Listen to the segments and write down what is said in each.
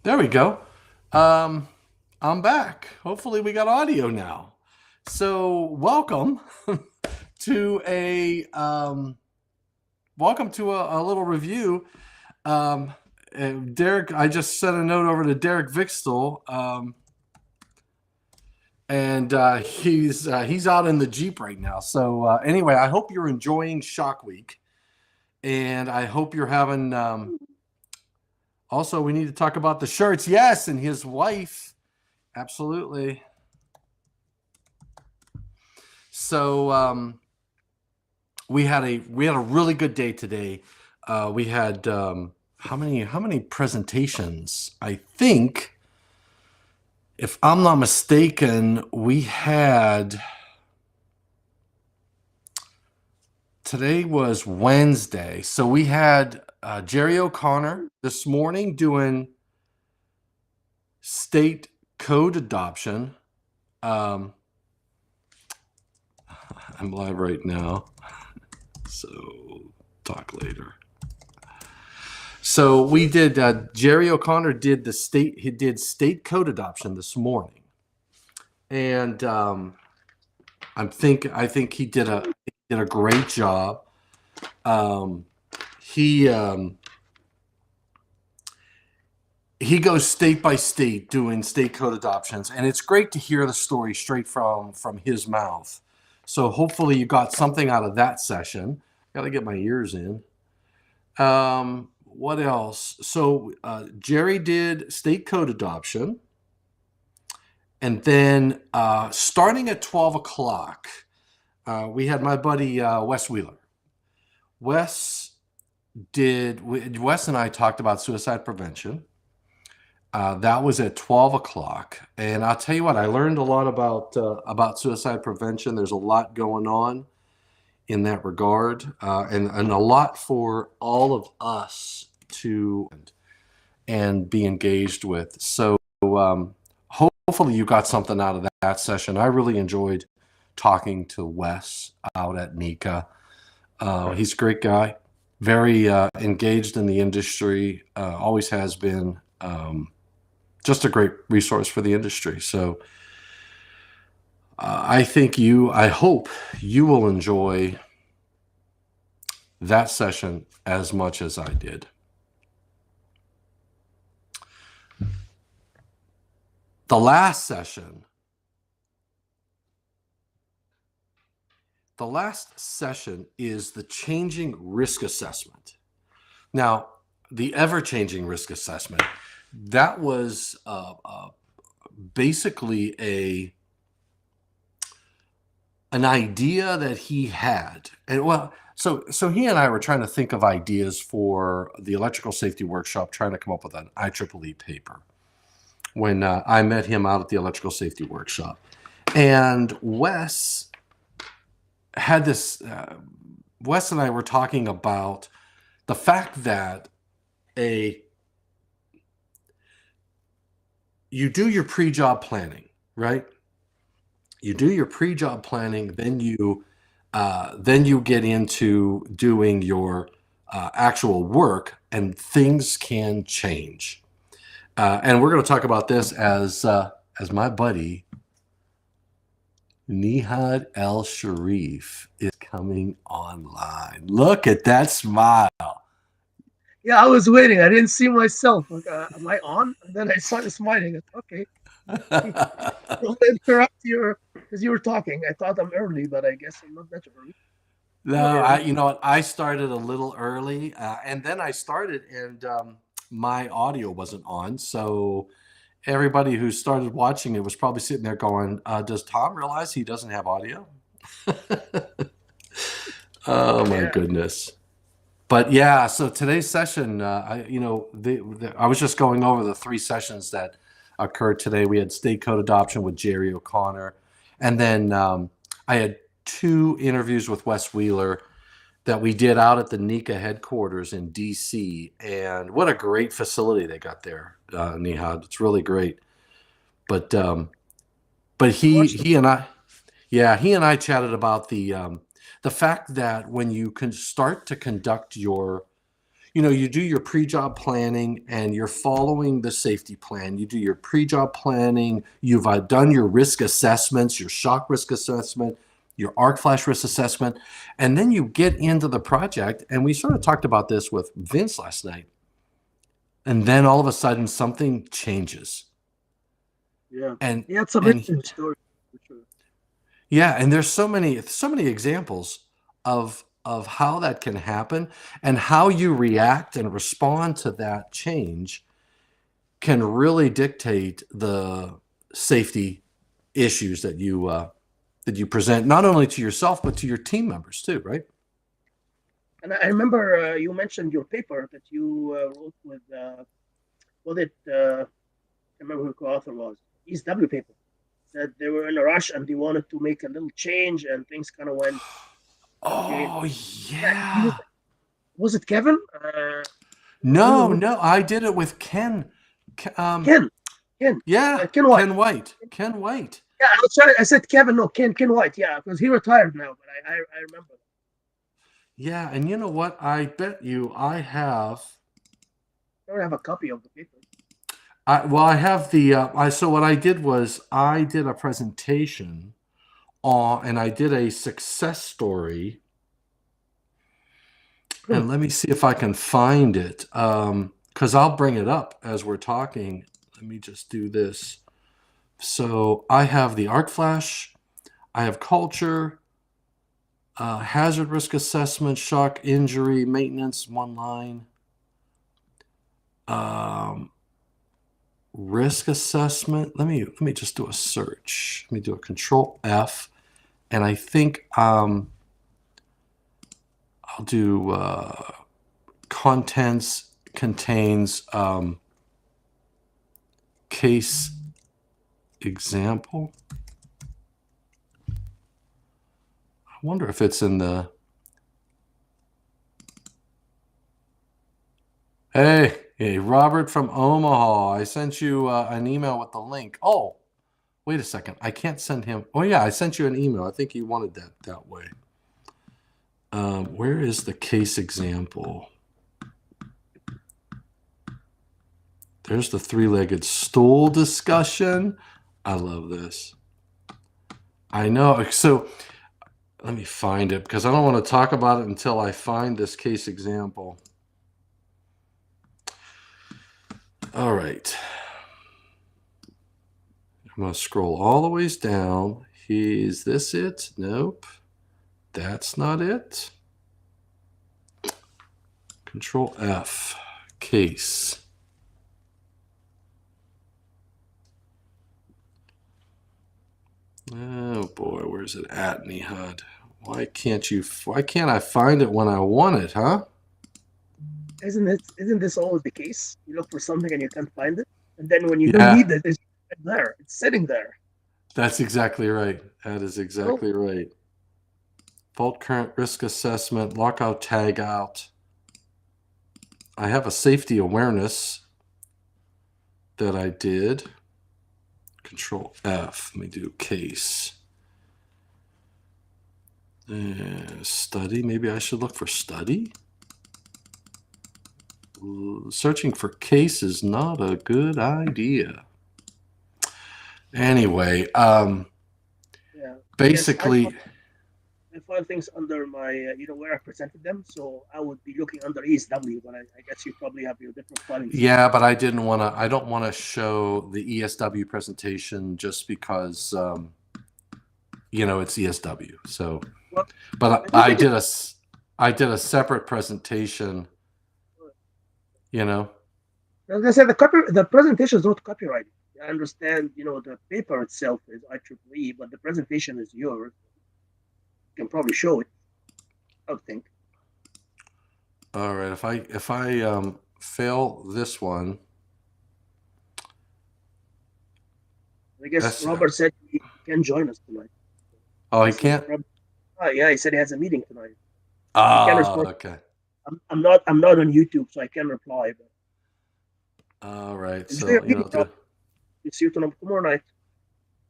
There we go. Um, I'm back. Hopefully, we got audio now. So, to a welcome to a little review. Um, Derek, I just sent a note over to Derek Vixtel, and he's out in the Jeep right now. So anyway, I hope you're enjoying Shock Week, and I hope you're having. Also, we need to talk about the shirts. Yes, and his wife. Absolutely. So we had a really good day today. We had how many presentations? I think, if I'm not mistaken, we had today was Wednesday, so we had Jerry O'Connor this morning doing state code adoption. I'm live right now, so talk later. So we did. Jerry O'Connor did He did state code adoption this morning, and I think he did a great job. Um, he um, he goes state by state doing state code adoptions, and it's great to hear the story straight from his mouth. So hopefully you got something out of that session. Got to get my ears in. What else? So Jerry did state code adoption. And then starting at 12 o'clock, we had my buddy Wes Wheeler. Wes and I talked about suicide prevention. That was at 12 o'clock. And I'll tell you what, I learned a lot about suicide prevention. There's a lot going on in that regard, and a lot for all of us to and be engaged with. So hopefully you got something out of that session. I really enjoyed talking to Wes out at NECA. He's a great guy, very engaged in the industry, always has been. Just a great resource for the industry. So I hope you will enjoy that session as much as I did. The last session is the changing risk assessment. Now, the ever-changing risk assessment, that was basically an idea that he had. And so he and I were trying to think of ideas for the electrical safety workshop, trying to come up with an IEEE paper when I met him out at the electrical safety workshop. And Wes had this, Wes and I were talking about the fact that you do your pre-job planning, right? You do your pre-job planning, then you get into doing your actual work, and things can change. And we're going to talk about this as my buddy Nihad El Sharif is coming online. Look at that smile. Yeah, I was waiting. I didn't see myself. Like, am I on? And then I started smiling. Okay. Don't interrupt because you were talking. I thought I'm early, but I guess I'm not that early. No, you know what? I started a little early, and then I started, and my audio wasn't on. So everybody who started watching it was probably sitting there going, "Does Tom realize he doesn't have audio?" Oh my goodness! But yeah, so today's session, I was just going over the 3 sessions that occurred today. We had state code adoption with Jerry O'Connor, and then I had 2 interviews with Wes Wheeler that we did out at the NECA headquarters in DC. And what a great facility they got there, Nihad. It's really great. But he and I chatted about the fact that when you can start to conduct your you do your pre-job planning and you're following the safety plan. You do your pre-job planning. You've done your risk assessments, your shock risk assessment, your arc flash risk assessment, and then you get into the project. And we sort of talked about this with Vince last night. And then all of a sudden something changes. Yeah. And He had some and interesting stories for sure. yeah, and there's so many examples of how that can happen, and how you react and respond to that change can really dictate the safety issues that you present, not only to yourself but to your team members too, right? And I remember you mentioned your paper that you wrote with, what it, I remember who the co-author was, ESW paper, that they were in a rush and they wanted to make a little change and things kind of went, okay. Oh Yeah, he was, yeah. was it Kevin? No, no, I did it with Ken. Ken, Ken, Yeah, Ken White. Ken White. Ken White. Yeah, I was trying, I said Kevin, no, Ken White. Yeah, because he retired now, but I remember. Yeah, and you know what? I bet you I have. I don't have a copy of the paper. I have the. So what I did was I did a presentation on, and I did a success story. Hmm. And let me see if I can find it, because I'll bring it up as we're talking. Let me just do this. So I have the arc flash, I have culture, hazard risk assessment, shock injury, maintenance, one line. Um, Risk assessment. Let me just do a search. Let me do a control F, and I think I'll do contents contains case example. I wonder if it's in the. Hey, Robert from Omaha. I sent you an email with the link. Oh, wait a second. I can't send him. Oh, yeah, I sent you an email. I think you wanted that way. Where is the case example? There's the three-legged stool discussion. I love this. I know. So let me find it, because I don't want to talk about it until I find this case example. All right. I'm going to scroll all the ways down. Is this it? Nope. That's not it. Control F. Case. Oh boy, where's it at, Nihad? Why can't I find it when I want it, huh? Isn't this always the case? You look for something and you can't find it, and then when you don't Yeah, need it, it's right there. It's sitting there. that's exactly right. That is Oh, exactly right. Fault current risk assessment, lockout tag out. I have a safety awareness that I did. Control F. Let me do case. Study. Maybe I should look for study. Searching for case is not a good idea. Anyway, yeah. I guess basically, I file things under my, where I presented them. So I would be looking under ESW, but I guess you probably have your different filing system. yeah, but I don't want to show the ESW presentation just because, it's ESW. So, Well, but I don't think it's. I did a separate presentation, you know. Like I said, the presentation is not copyrighted. I understand, the paper itself is IEEE, but the presentation is yours. You can probably show it, I would think. All right, if I fail this one, I guess that's Robert said he can join us tonight. oh, he Guess he's can't. probably. Oh, yeah, he said he has a meeting tonight. I can Ah, respond. okay. I'm not on YouTube, so I can reply. But All right. enjoy your So, meeting, Robert. See you tomorrow night.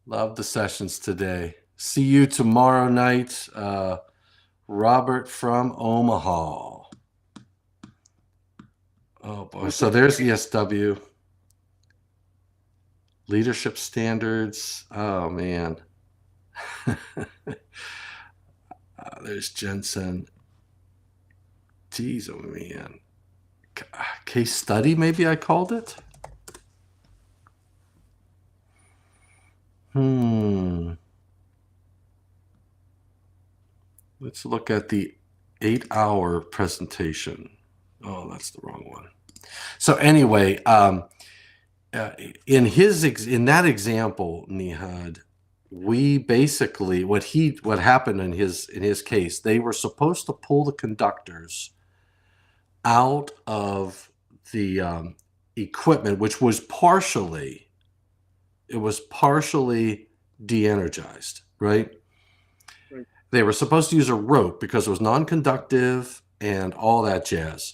love the sessions today. See you tomorrow night. Robert from Omaha. Oh boy. So there's ESW. Leadership standards. Oh man. There's Jensen. Geez, oh man. Case study, maybe I called it. Let's look at the 8-hour presentation. Oh, that's the wrong one. So anyway, in that example, Nihad, we basically what happened in his case, they were supposed to pull the conductors out of the equipment, which was partially de-energized, right? They were supposed to use a rope because it was non-conductive and all that jazz.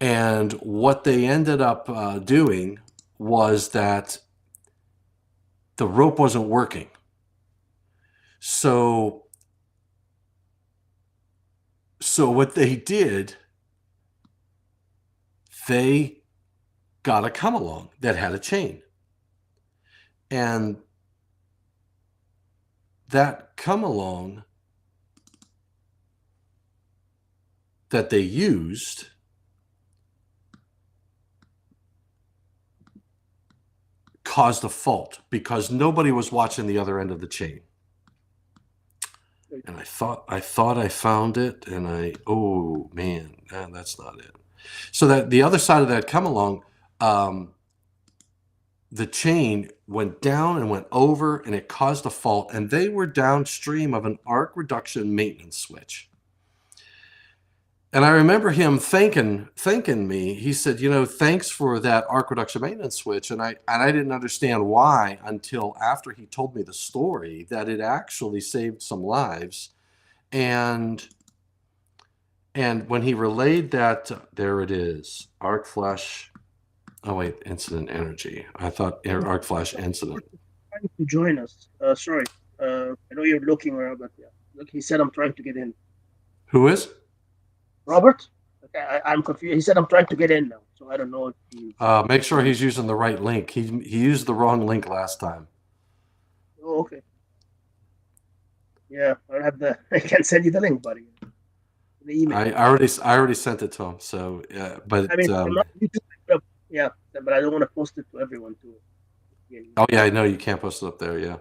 And what they ended up doing was that the rope wasn't working. So what they did, they got a come-along that had a chain. And that come-along that they used caused a fault because nobody was watching the other end of the chain. And I thought I found it, and oh man, that's not it. So that the other side of that come-along, the chain went down and went over, and it caused a fault, and they were downstream of an arc reduction maintenance switch. And I remember him thanking me. He said, thanks for that arc reduction maintenance switch. And I didn't understand why until after he told me the story, that it actually saved some lives. And when he relayed that, there it is, arc flash. Oh wait, incident energy. I thought arc flash incident. Trying to join us. Sorry. I know you're looking around, but yeah. Look, he said I'm trying to get in. Who is? Robert? Okay, I'm confused. He said I'm trying to get in now, so I don't know if he... Make sure he's using the right link. He used the wrong link last time. Oh, okay. Yeah, I can't send you the link, buddy. The email. I already sent it to him. So, but I mean, yeah, but I don't want to post it to everyone too. Oh yeah, I know you can't post it up there. Yeah.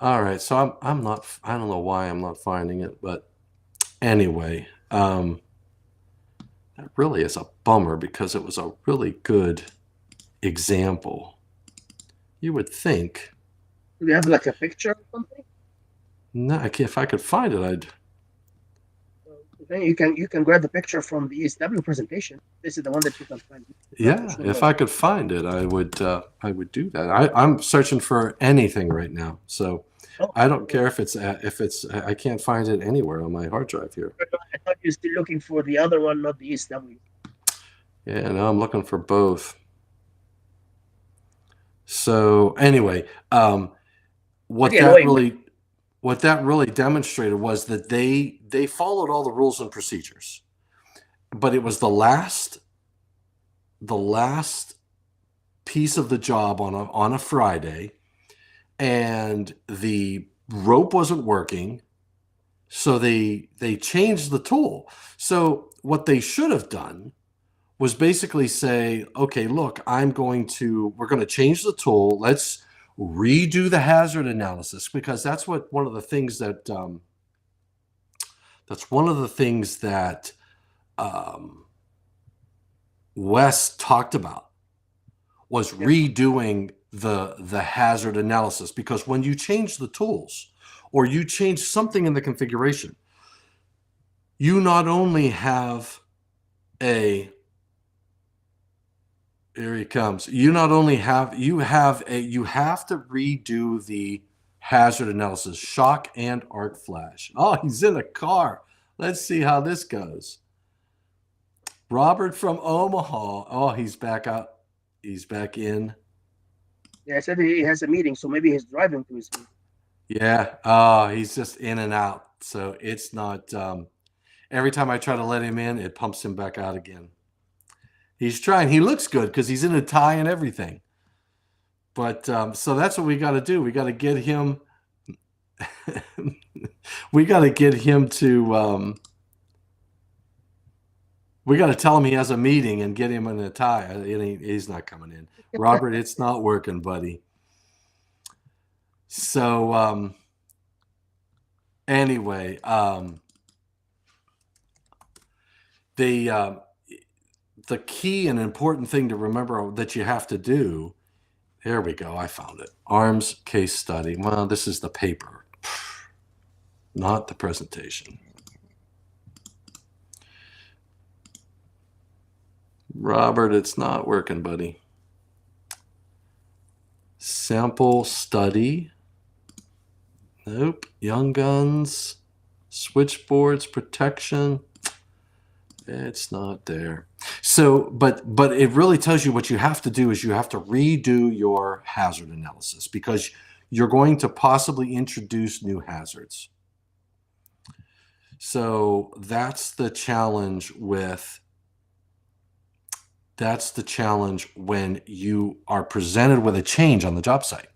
All right, so I'm not. I don't know why I'm not finding it, but anyway, that really is a bummer because it was a really good example. You would think. Do you have like a picture or something? No, if I could find it, I'd. You can grab the picture from the ESW presentation. This is the one that you can find. Yeah, if I could find it, I would do that. I'm searching for anything right now, so I don't care if it's I can't find it anywhere on my hard drive here. I thought you were still looking for the other one, not the ESW. Yeah, no, I'm looking for both. So anyway, what that really demonstrated was that they followed all the rules and procedures, but it was the last piece of the job on a Friday, and the rope wasn't working, so they changed the tool. So what they should have done was basically say, okay, look, we're going to change the tool. Let's redo the hazard analysis, because that's one of the things that Wes talked about, was redoing the hazard analysis, because when you change the tools or you change something in the configuration, you not only have here he comes. You have to redo the hazard analysis, shock and arc flash. Oh, he's in a car. Let's see how this goes. Robert from Omaha. Oh, he's back out. He's back in. Yeah, I said he has a meeting, so maybe he's driving to his meeting. Yeah. Oh, he's just in and out. So it's not. Every time I try to let him in, it pumps him back out again. He's trying. He looks good because he's in a tie and everything. But so that's what we got to do. We got to get him. We got to get him to. We got to tell him he has a meeting and get him in a tie. He's not coming in. Robert, it's not working, buddy. So anyway, the key and important thing to remember that you have to do. Here we go. I found it. ARMS case study. Well, this is the paper, not the presentation. Robert, it's not working, buddy. Sample study. Nope. Young guns, switchboards, protection. It's not there. So, but it really tells you what you have to do is you have to redo your hazard analysis because you're going to possibly introduce new hazards. So that's the challenge when you are presented with a change on the job site.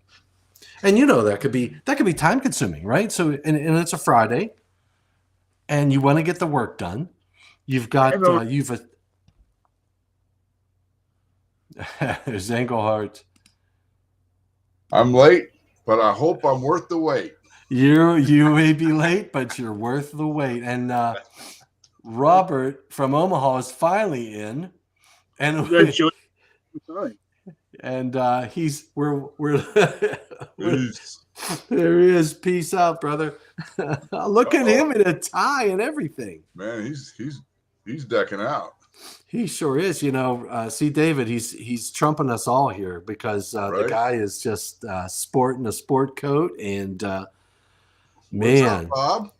And that could be time consuming, right? So and it's a Friday and you want to get the work done. You've got there's Engelhardt. I'm late, but I hope I'm worth the wait. You may be late, but you're worth the wait. And Robert from Omaha is finally in, and we're there he is. Peace out, brother. Look at him in a tie and everything. Man, he's decking out. He sure is. See, David, he's trumping us all here because the guy is just sporting a sport coat and man. What's up, Bob?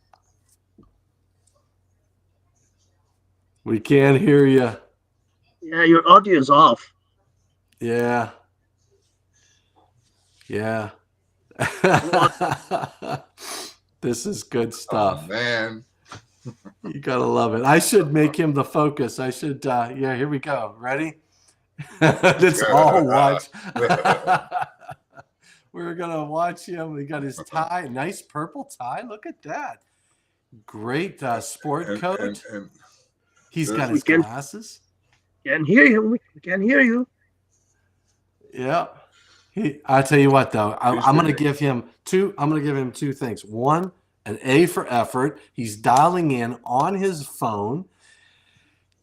We can't hear you. Yeah, your audio is off. Yeah. This is good stuff. Oh, man. You gotta love it. I should make him the focus. I should here we go. Ready? Let's all watch. We're gonna watch him. He got his tie, nice purple tie. Look at that. Great sport coat. And he's got his glasses. Can't hear you. We can't hear you. Yeah. I'll tell you what though. I'm gonna give him two things. One, an A for effort. He's dialing in on his phone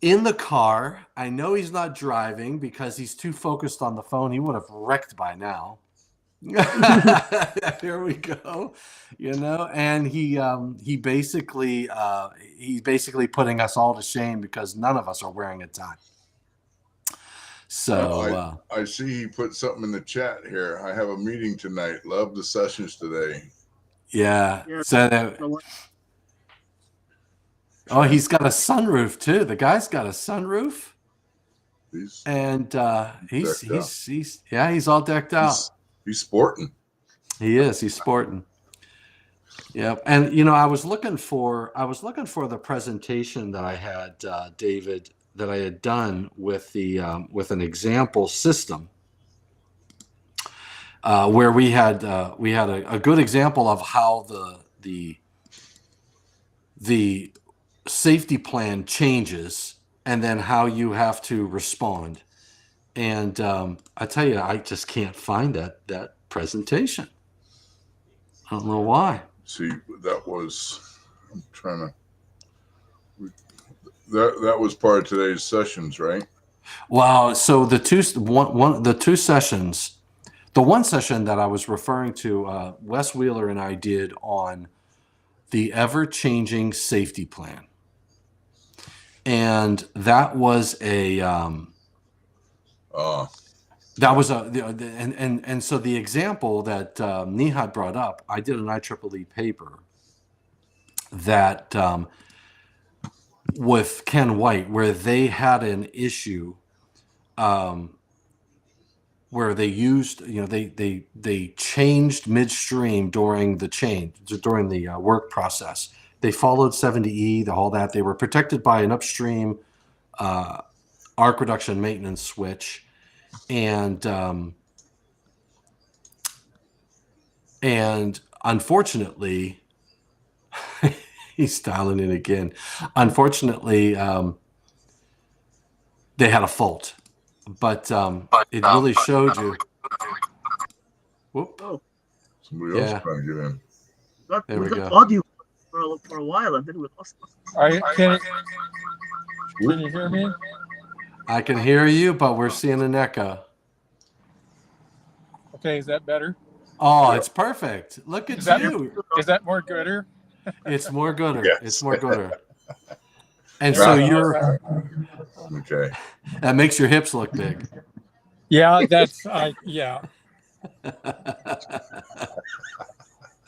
in the car. I know he's not driving because he's too focused on the phone. He would have wrecked by now. There we go. And he's basically putting us all to shame because none of us are wearing a tie. So I see he put something in the chat here. I have a meeting tonight. Love the sessions today. Yeah. So he's got a sunroof too. The guy's got a sunroof. He's all decked out. He's sporting. He is. He's sporting. Yep. And I was looking for the presentation that I had, David, that I had done with an example system. Where we had a good example of how the safety plan changes and then how you have to respond. And I tell you, I just can't find that presentation. I don't know why. See, that was part of today's sessions, right? Wow. So the two sessions. The one session that I was referring to, Wes Wheeler and I did on the ever-changing safety plan, and that was so the example that Nihad brought up, I did an IEEE paper that with Ken White where they had an issue. Where they used, they changed midstream during the work process. They followed 70E, all that. They were protected by an upstream arc reduction maintenance switch, and unfortunately, he's dialing in again. Unfortunately, they had a fault, but it really showed you. Whoop. Oh, Somebody else Yeah. trying to get in. There we we got go. audio for a while, and then we lost it. Can you hear me? I can hear you, but we're seeing an echo. Okay, is that better? Oh, it's perfect. Look at Is that- you. Is that more gooder? It's more gooder. Yes. It's more gooder. And Yeah. so you're Okay. that makes your hips look big. Yeah, that's yeah.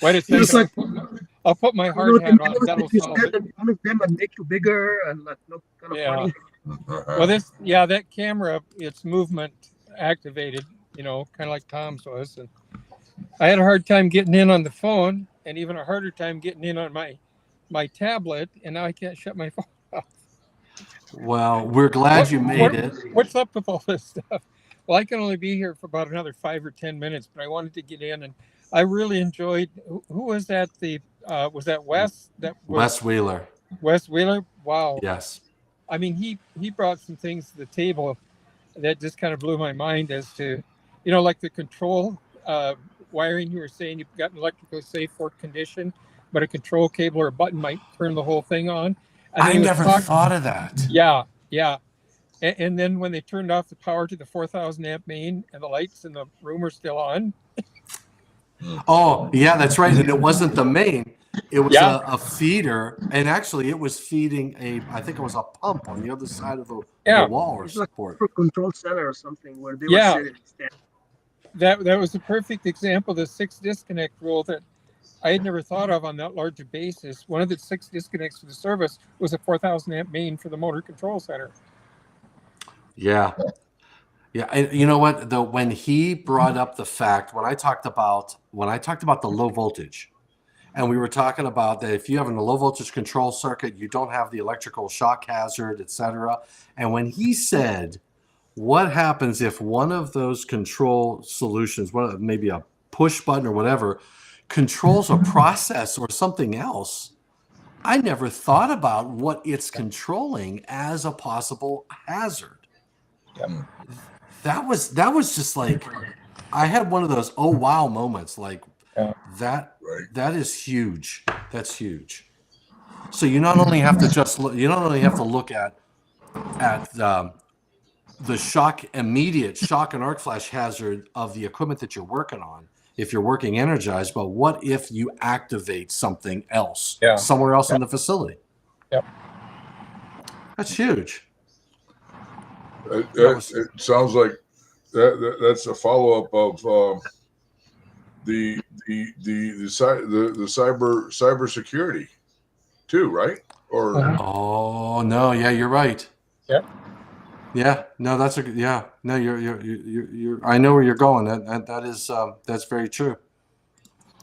Wait a It's second. like, I'll put my you hard know, hat on. That'll you solve stand it. in front of them and make you bigger and like look kind of Yeah. funny. Well, that camera, it's movement activated, kind of like Tom's was. And I had a hard time getting in on the phone, and even a harder time getting in on my tablet, and now I can't shut my phone off. Well, we're glad you made it. What's up with all this stuff? Well, I can only be here for about another 5 or 10 minutes, but I wanted to get in, and I really enjoyed. Who was that? Was that Wes? That was Wes Wheeler. Wes Wheeler. Wow. Yes. I mean, he brought some things to the table that just kind of blew my mind as to, like the control wiring. You were saying you've got an electrical safe for condition, but a control cable or a button might turn the whole thing on. And I he was never thought of that. Yeah. And then when they turned off the power to the 4,000 amp main and the lights in the room are still on. Oh, yeah, that's right. And it wasn't the main. It was Yeah. a feeder. And actually, it was feeding I think it was a pump on the other side of the wall or It's like support. a control center or something where they Yeah. were sitting. Standing. That was a perfect example of the 6 disconnect rule that I had never thought of on that larger basis. One of the 6 disconnects for the service was a 4,000 amp main for the motor control center. Yeah. Yeah. And you know what? Though when he brought up the fact, when I talked about the low voltage, and we were talking about that if you have a low voltage control circuit, you don't have the electrical shock hazard, etc. And when he said, what happens if one of those control solutions, maybe a push button or whatever, controls a process or something else, I never thought about what it's controlling as a possible hazard. Yep. That was just like, I had one of those oh wow moments, like that. Right. That is huge. That's huge. So you not only have to look at the immediate shock and arc flash hazard of the equipment that you're working on if you're working energized, but what if you activate something else somewhere else in the facility? Yep. That's huge. It sounds like that's a follow up of the cyber security too, right? Or Oh no, yeah, you're right. Yep. Yeah, no, no, you're I know where you're going. That is that's very true.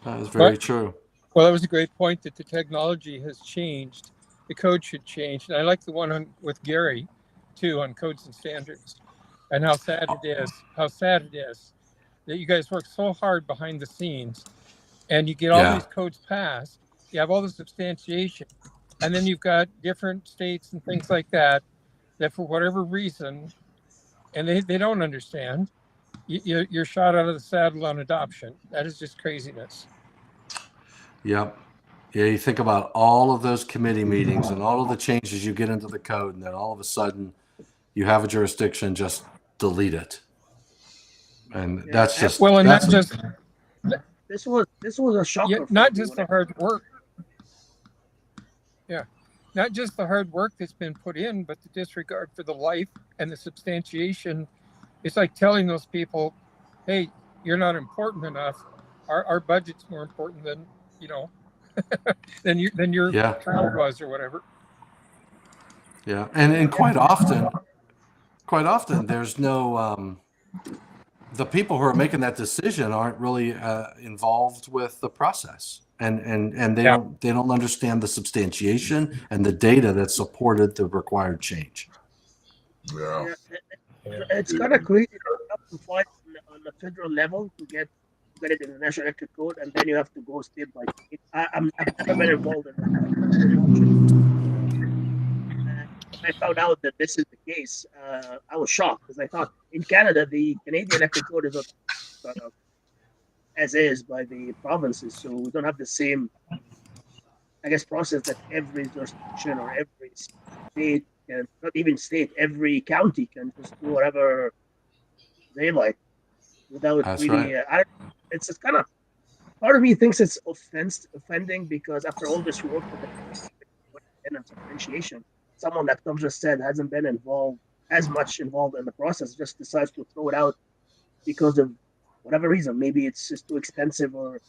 That is very true. Well, that was a great point that the technology has changed. The code should change. And I like the one with Gary too on codes and standards, and how sad it is that you guys work so hard behind the scenes and you get all these codes passed, you have all the substantiation, and then you've got different states and things like that for whatever reason, and they don't understand, you're shot out of the saddle on adoption. That is just craziness. Yep. Yeah, you think about all of those committee meetings and all of the changes you get into the code, and then all of a sudden you have a jurisdiction, just delete it. And that's just well, and that's not just This was a shocker. not just the hard work. Yeah, not just the hard work that's been put in, but the disregard for the life and the substantiation. It's like telling those people, "Hey, you're not important enough. Our budget's more important than than your child was or whatever." Yeah, and quite often there's no the people who are making that decision aren't really involved with the process, and they don't understand the substantiation and the data that supported the required change. Yeah. It's kind of crazy. You have to fight on the federal level to get it in the National Electric Code, and then you have to go state by state. I've never been involved in that. I've been watching. When I found out that this is the case, I was shocked because I thought in Canada the Canadian Electric Code is as is by the provinces, so we don't have the same, I guess, process that every jurisdiction or every state can, not even state, every county can just do whatever they like without That's really. right. It's just kind of, part of me thinks it's offending because after all this work that and differentiation, someone that Tom just said hasn't been involved as much involved in the process just decides to throw it out because of whatever reason. Maybe it's just too expensive, or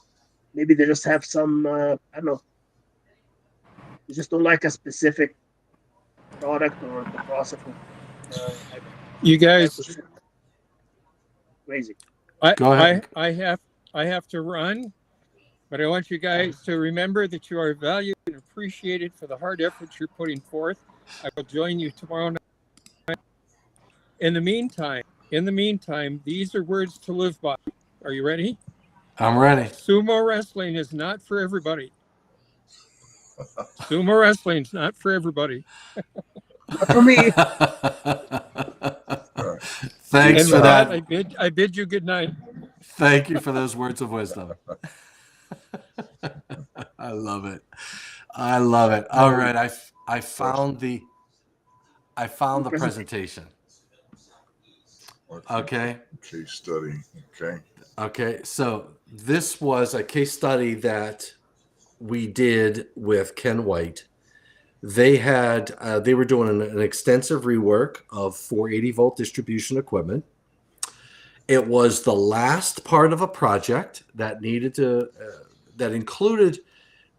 maybe they just have some I don't know. They just don't like a specific product or the process. You guys, crazy. Go ahead. I have to run, but I want you guys to remember that you are valued and appreciated for the hard efforts you're putting forth. I will join you tomorrow night. In the meantime, these are words to live by. Are you ready? I'm ready. Sumo wrestling is not for everybody. Sumo wrestling's not for everybody. Not for me. Thanks And for with that. I bid you good night. Thank you for those words of wisdom. I love it. I love it. All right, I found the presentation. Okay. Case study. Okay. Okay. So this was a case study that we did with Ken White. They were doing an extensive rework of 480 volt distribution equipment. It was the last part of a project that that included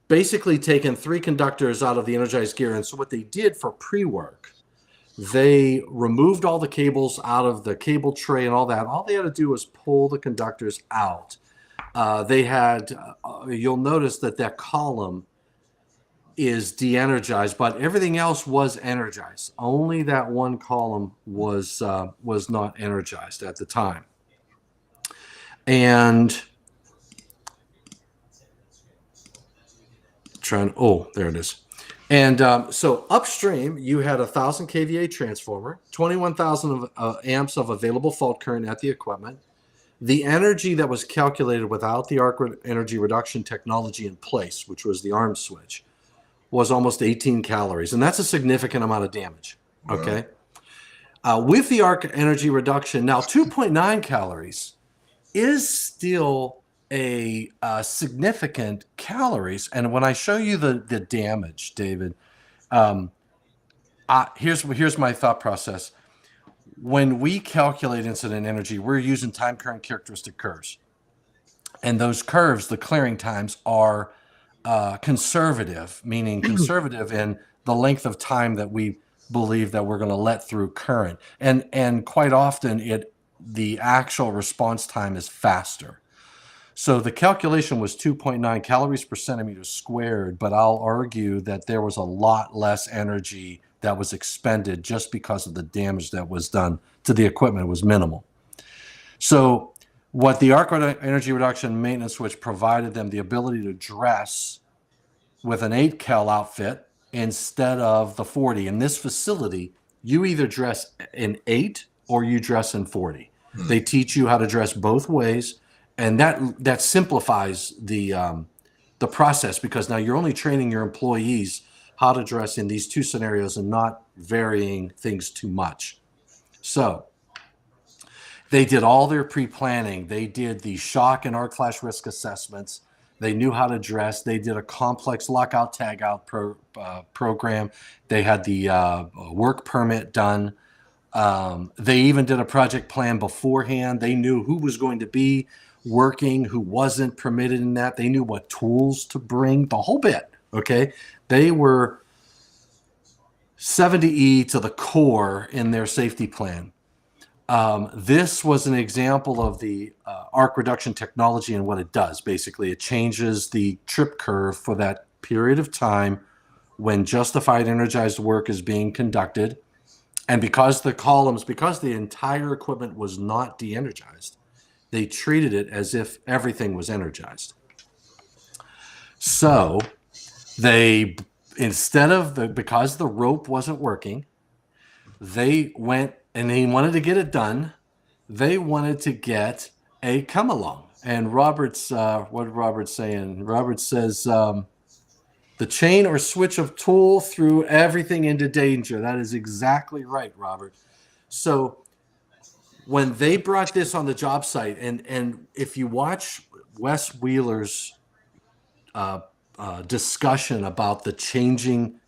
basically taking 3 conductors out of the energized gear. And so what they did for pre-work, they removed all the cables out of the cable tray and all that. All they had to do was pull the conductors out. They had, you'll notice that column is de-energized, but everything else was energized. Only that one column was not energized at the time. And there it is. And so upstream, you had 1,000 kVA transformer, 21,000 amps of available fault current at the equipment. The energy that was calculated without the arc energy reduction technology in place, which was the arm switch, was almost 18 calories. And that's a significant amount of damage, okay? With the arc energy reduction, now 2.9 calories is still a significant calories. And when I show you the damage, David, here's my thought process. When we calculate incident energy, we're using time current characteristic curves. And those curves, the clearing times, are conservative, meaning conservative in the length of time that we believe that we're going to let through current. And quite often the actual response time is faster. So the calculation was 2.9 calories per centimeter squared, but I'll argue that there was a lot less energy that was expended just because of the damage that was done to the equipment. It was minimal. So what the arc energy reduction maintenance switch provided them the ability to dress with an 8 cal outfit instead of the 40. In this facility, you either dress in 8 or you dress in 40. They teach you how to dress both ways, and that simplifies the process, because now you're only training your employees how to dress in these 2 scenarios and not varying things too much. So they did all their pre-planning. They did the shock and arc flash risk assessments. They knew how to dress. They did a complex lockout tagout program. They had the work permit done. They even did a project plan beforehand. They knew who was going to be working, who wasn't permitted in that. They knew what tools to bring, the whole bit. Okay. They were 70E to the core in their safety plan. This was an example of the arc reduction technology and what it does. Basically, it changes the trip curve for that period of time when justified energized work is being conducted. And because the entire equipment was not de-energized, they treated it as if everything was energized. So they, because the rope wasn't working, they went and they wanted to get it done. They wanted to get a come along. And Robert's, what did Robert saying? Robert says, the chain or switch of tool threw everything into danger. That is exactly right, Robert. So when they brought this on the job site, and if you watch Wes Wheeler's discussion about the changing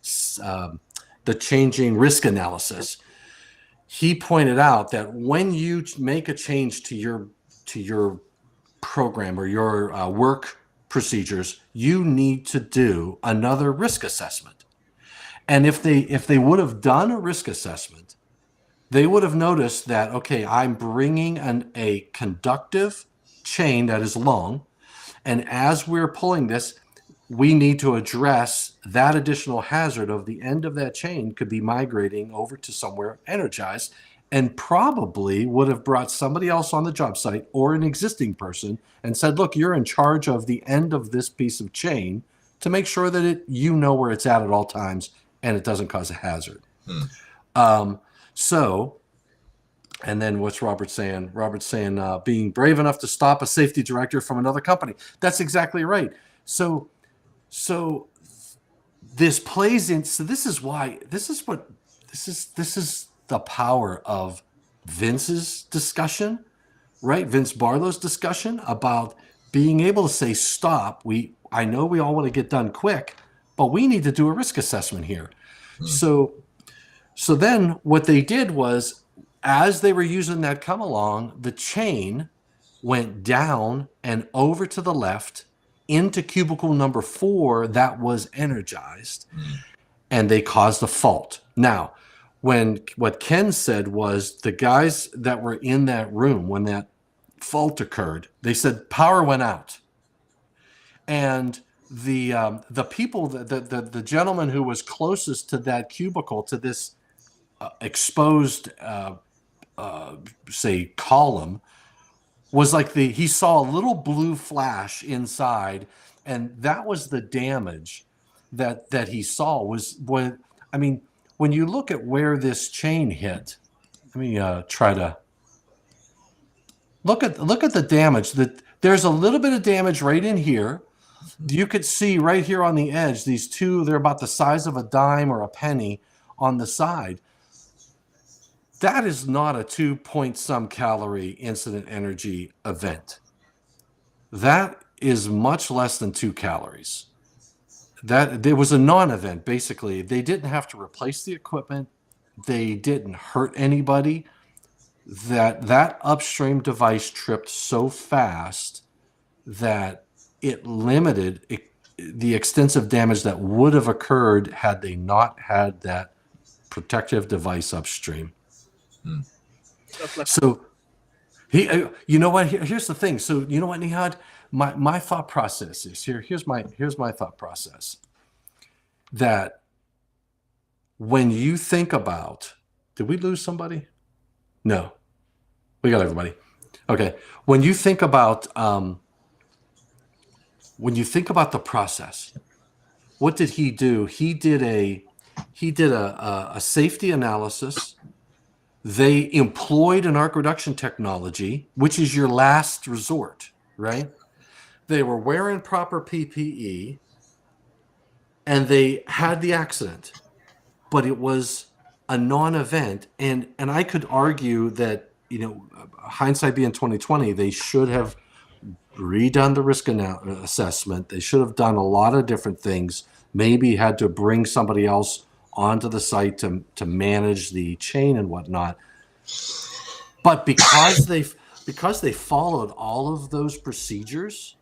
risk analysis, he pointed out that when you make a change to your program or your work procedures, you need to do another risk assessment. And if they would have done a risk assessment, they would have noticed that, okay, I'm bringing a conductive chain that is long, and as we're pulling this, we need to address that additional hazard of the end of that chain could be migrating over to somewhere energized, and probably would have brought somebody else on the job site or an existing person and said, look, you're in charge of the end of this piece of chain to make sure that you know where it's at all times and it doesn't cause a hazard. And then what's Robert saying? Robert's saying being brave enough to stop a safety director from another company. That's exactly right. So this plays in. So this is the power of Vince's discussion, right? Vince Barlow's discussion about being able to say, stop. I know we all want to get done quick, but we need to do a risk assessment here. So then what they did was, as they were using that come along, the chain went down and over to the left into cubicle number 4 that was energized, and they caused a fault. Now, what Ken said was the guys that were in that room when that fault occurred, they said power went out. And the people, the gentleman who was closest to that cubicle, to this exposed say column, was like he saw a little blue flash inside, and that was the damage that he saw. Was when you look at where this chain hit, let me try to look at the damage. That there's a little bit of damage right in here. You could see right here on the edge, these two, they're about the size of a dime or a penny on the side. That is not a 2-point-some calorie incident energy event. That is much less than 2 calories. That there was a non-event, basically. They didn't have to replace the equipment. They didn't hurt anybody. That upstream device tripped so fast that it limited the extensive damage that would have occurred had they not had that protective device upstream. So you know what? Here's the thing. So you know what, Nihad? My thought process is here's my thought process. That when you think about, did we lose somebody? No, we got everybody. Okay. When you think about the process, what did he do? He did a safety analysis. They employed an arc reduction technology, which is your last resort, right? They were wearing proper PPE, and they had the accident, but it was a non-event. And I could argue that, hindsight being 2020, they should have redone the risk assessment. They should have done a lot of different things. Maybe had to bring somebody else onto the site to manage the chain and whatnot. But because they followed all of those procedures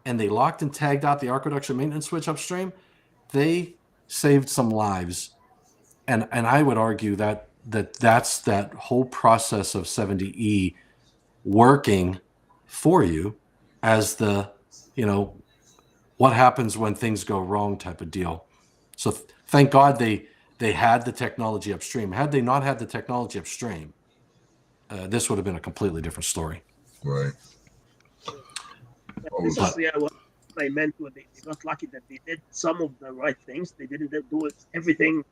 and they locked and tagged out the arc reduction maintenance switch upstream, they saved some lives. And I would argue that's that whole process of 70E working for you as the, what happens when things go wrong type of deal. So thank God they they had the technology upstream. Had they not had the technology upstream, this would have been a completely different story. Right. This But- is what I meant when they got lucky that they did some of the right things. They didn't do it everything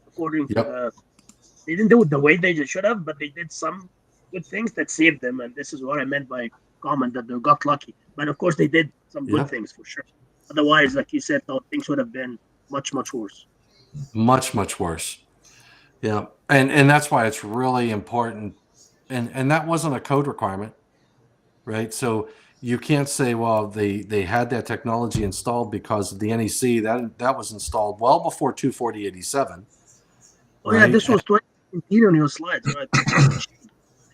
according to Yep. they didn't do it the way they should have, but they did some good things that saved them. And this is what I meant by comment that they got lucky. But of course, they did some good Yeah. things for sure. Otherwise, like you said, things would have been much, much worse. Much, much worse. Yeah. And that's why it's really important. And that wasn't a code requirement, right? So you can't say, well, they had that technology installed because of the NEC. That was installed well before 24087. Oh, yeah, right? this was 2017 on your slides, right? I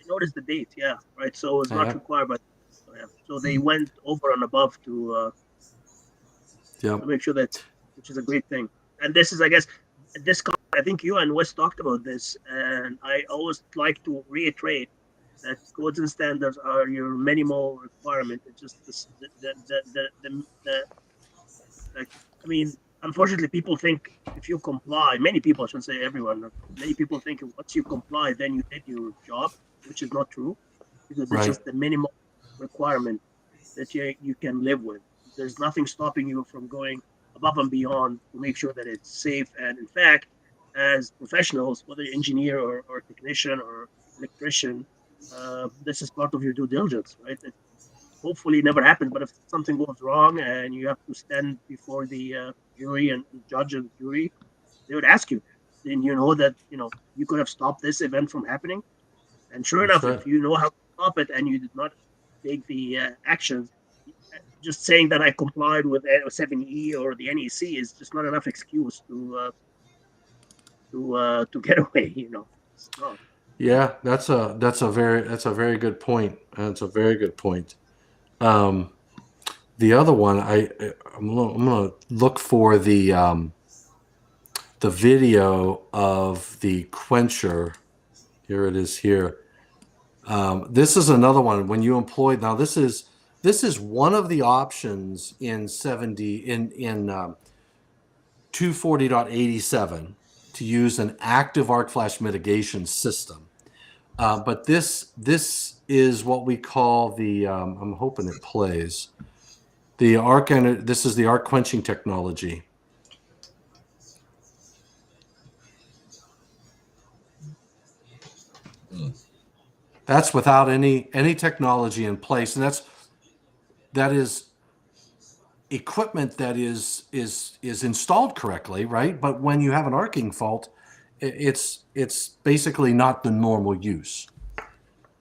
noticed the date, yeah, right. So it was not Yeah. required, but so they went over and above to Yeah. make sure that, which is a great thing. And this is, I guess, I think you and Wes talked about this, and I always like to reiterate that codes and standards are your minimal requirement. It's just like, I mean, unfortunately, people think if you comply, many people, I shouldn't say everyone, many people think once you comply, then you did your job, which is not true, because it's Right. just the minimal requirement that you can live with. There's nothing stopping you from going above and beyond to make sure that it's safe. And in fact, as professionals, whether you're engineer or technician or electrician, this is part of your due diligence, right? It hopefully never happens, but if something goes wrong and you have to stand before the jury and judge and jury, they would ask you, then you know that you could have stopped this event from happening. And sure That's enough, right. if you know how to stop it and you did not take the actions, just saying that I complied with 7E or the NEC is just not enough excuse to get away. It's not. Yeah, that's a very good point. That's a very good point. The other one, I'm gonna look for the video of the quencher. Here it is here. This is another one when you employ. Now this is one of the options in 70 in 240.87 to use an active arc flash mitigation system. But this is what we call the. I'm hoping it plays. The arc this is the arc quenching technology. That's without any technology in place, and that is equipment that is installed correctly, right? But when you have an arcing fault, it's basically not the normal use.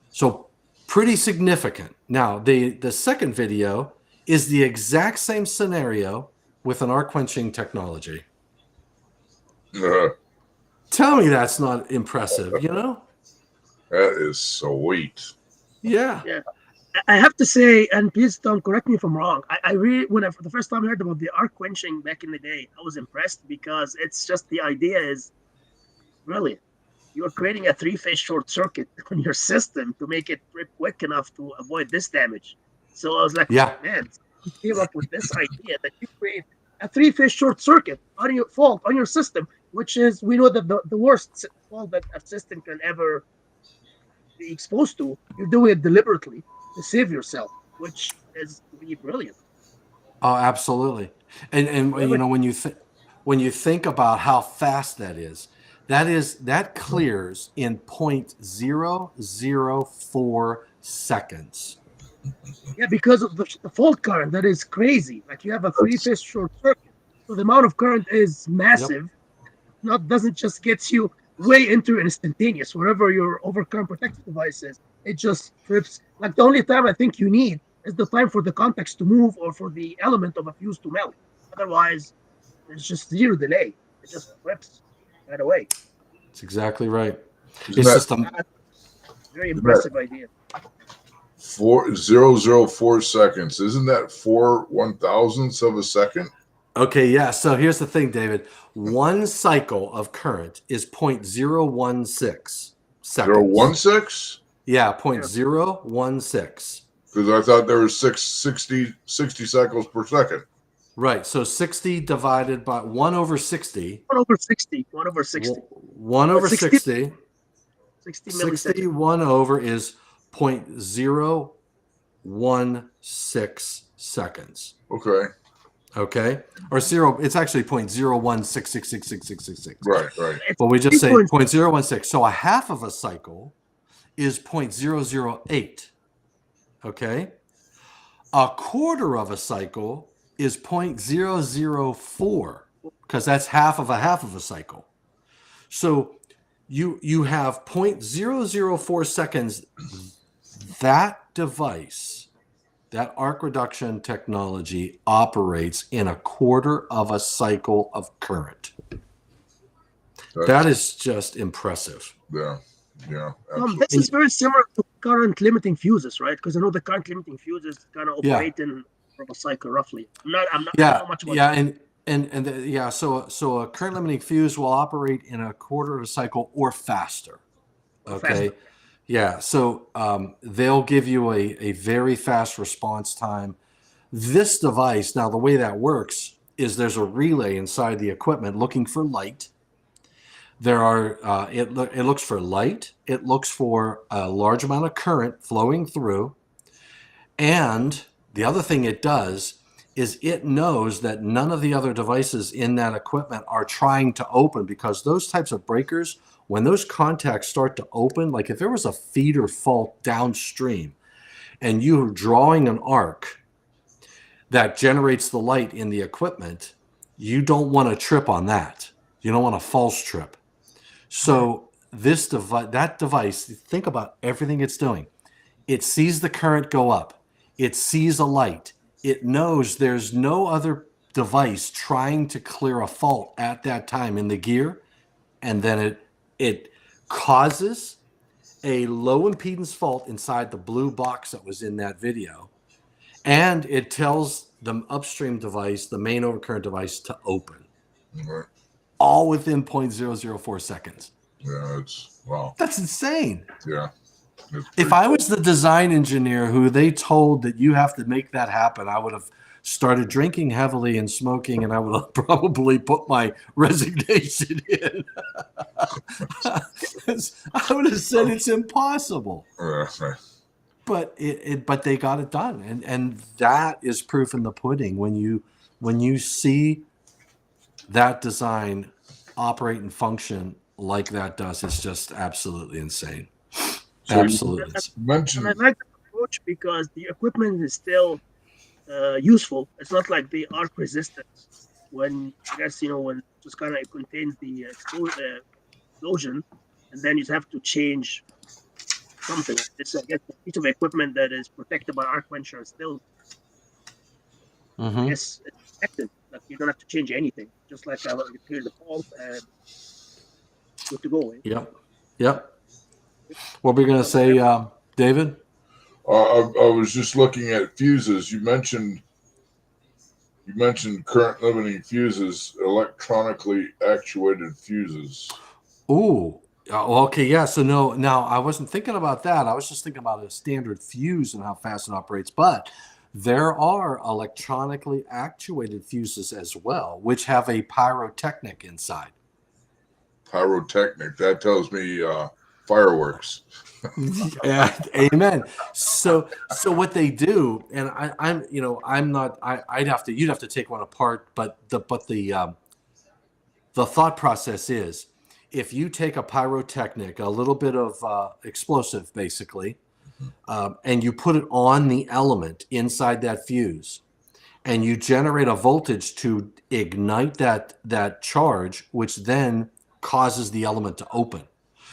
So pretty significant. Now the second video is the exact same scenario with an arc quenching technology. Tell me that's not impressive, That is sweet. Yeah. Yeah. I have to say, and please don't correct me if I'm wrong. I really, for the first time I heard about the arc quenching back in the day, I was impressed because it's just the idea is brilliant. You're creating a 3-phase short circuit on your system to make it trip quick enough to avoid this damage. So I was like, Yeah. man, you came up with this idea that you create a 3-phase short circuit on your fault on your system, which is, we know that the worst fault that a system can ever be exposed to. You're doing it deliberately to save yourself, which is really brilliant. Oh, absolutely. And when you think about how fast that clears in 0.004 seconds. Yeah, because of the fault current, that is crazy. Like you have a 3-phase short circuit, so the amount of current is massive. Yep. Doesn't just get you way into instantaneous. Wherever your overcurrent protective device is, it just trips. Like the only time I think you need is the time for the contacts to move or for the element of a fuse to melt. Otherwise, there's just zero delay. It just trips right away. That's exactly right. Isn't It's that, just a very impressive idea. 0.004 seconds. Isn't that 4/1000ths of a second? okay. Yeah. So here's the thing, David. One cycle of current is 0.016 seconds. 0.16? Yeah, 0.016. Because I thought there was 60 cycles per second. Right. So 60 divided by 1 over 60. 1 over 60. 1 over 60. 1 Oh, over 60. 60 60 milliseconds. 1 over is 0.016 seconds. Okay. Okay. Or zero, it's actually 0.0166666666. Right. Right. It's But we just say 3 0.016. So a half of a cycle is 0.008. Okay. A quarter of a cycle is 0.004 because that's half of a cycle. So you have 0.004 seconds. That device, that arc reduction technology operates in a quarter of a cycle of current. That is just impressive. Yeah. Yeah. Absolutely. This is very similar to current limiting fuses, right? Because I know the current limiting fuses kind of operate in a cycle roughly. I'm not I don't know much about yeah. So a current limiting fuse will operate in a quarter of a cycle or faster. Okay. faster. Yeah. So they'll give you a very fast response time. This device, now the way that works is there's a relay inside the equipment looking for light. There are it looks for light. It looks for a large amount of current flowing through. And the other thing it does is it knows that none of the other devices in that equipment are trying to open, because those types of breakers, when those contacts start to open, like if there was a feeder fault downstream and you're drawing an arc that generates the light in the equipment, you don't want to trip on that. You don't want a false trip. So that device, think about everything it's doing. It sees the current go up. It sees a light. It knows there's no other device trying to clear a fault at that time in the gear. And then it causes a low impedance fault inside the blue box that was in that video. And it tells the upstream device, the main overcurrent device, to open. Right. All within 0.004 seconds. Yeah, it's wow. That's insane. Yeah. If I was the design engineer who they told that you have to make that happen, I would have started drinking heavily and smoking, and I would have probably put my resignation in. I would have said it's impossible. Right. But but they got it done, and that is proof in the pudding when you see that design operate and function like that does. It's just absolutely insane. So Absolutely. you mentioned, And I like the approach because the equipment is still useful. It's not like the arc resistance when I guess when just kind of contains the explosion, and then you have to change something. It's I guess a piece of equipment that is protected by arc quencher is still I guess it's protected. Like you don't have to change anything. Just like clear the fault and good to go. Yep. What were we going to say, David? I was just looking at fuses. You mentioned current limiting fuses, electronically actuated fuses. Ooh. Okay, yeah. So now I wasn't thinking about that. I was just thinking about a standard fuse and how fast it operates. But there are electronically actuated fuses as well, which have a pyrotechnic inside. Pyrotechnic. That tells me fireworks. Yeah, amen. So what they do, and you'd have to take one apart, but the thought process is, if you take a pyrotechnic, a little bit of explosive basically, and you put it on the element inside that fuse, and you generate a voltage to ignite that charge, which then causes the element to open.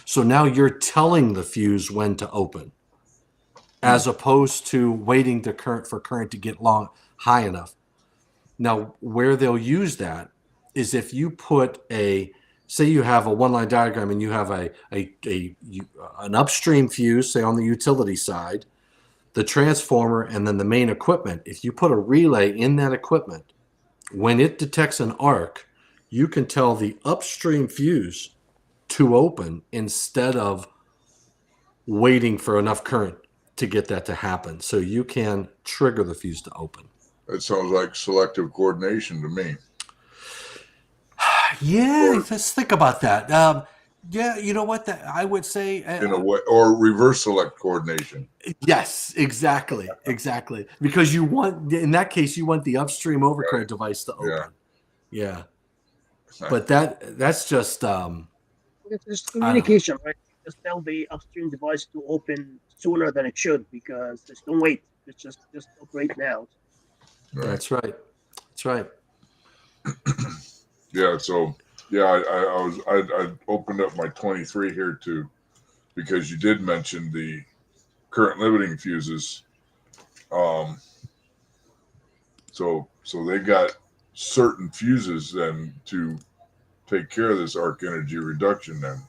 So now you're telling the fuse when to open, as opposed to waiting for current to get high enough. Now, where they'll use that is if you put say you have a one-line diagram and you have an upstream fuse, say on the utility side, the transformer, and then the main equipment. If you put a relay in that equipment, when it detects an arc, you can tell the upstream fuse to open instead of waiting for enough current to get that to happen. So you can trigger the fuse to open. That sounds like selective coordination to me. Yeah, Or let's think about that. Yeah, you know what? That I would say. in a way, or reverse select coordination. Yes, exactly. Because you want, in that case, you want the upstream overcurrent device to Yeah. open. Yeah, but that's just It's just I don't know. communication, right? Just tell the upstream device to open sooner than it should because just don't wait. It's just operate now. Right. That's right. That's right. Yeah. So yeah, I opened up my 23 here too, because you did mention the current limiting fuses. So they got certain fuses then to take care of this arc energy reduction then.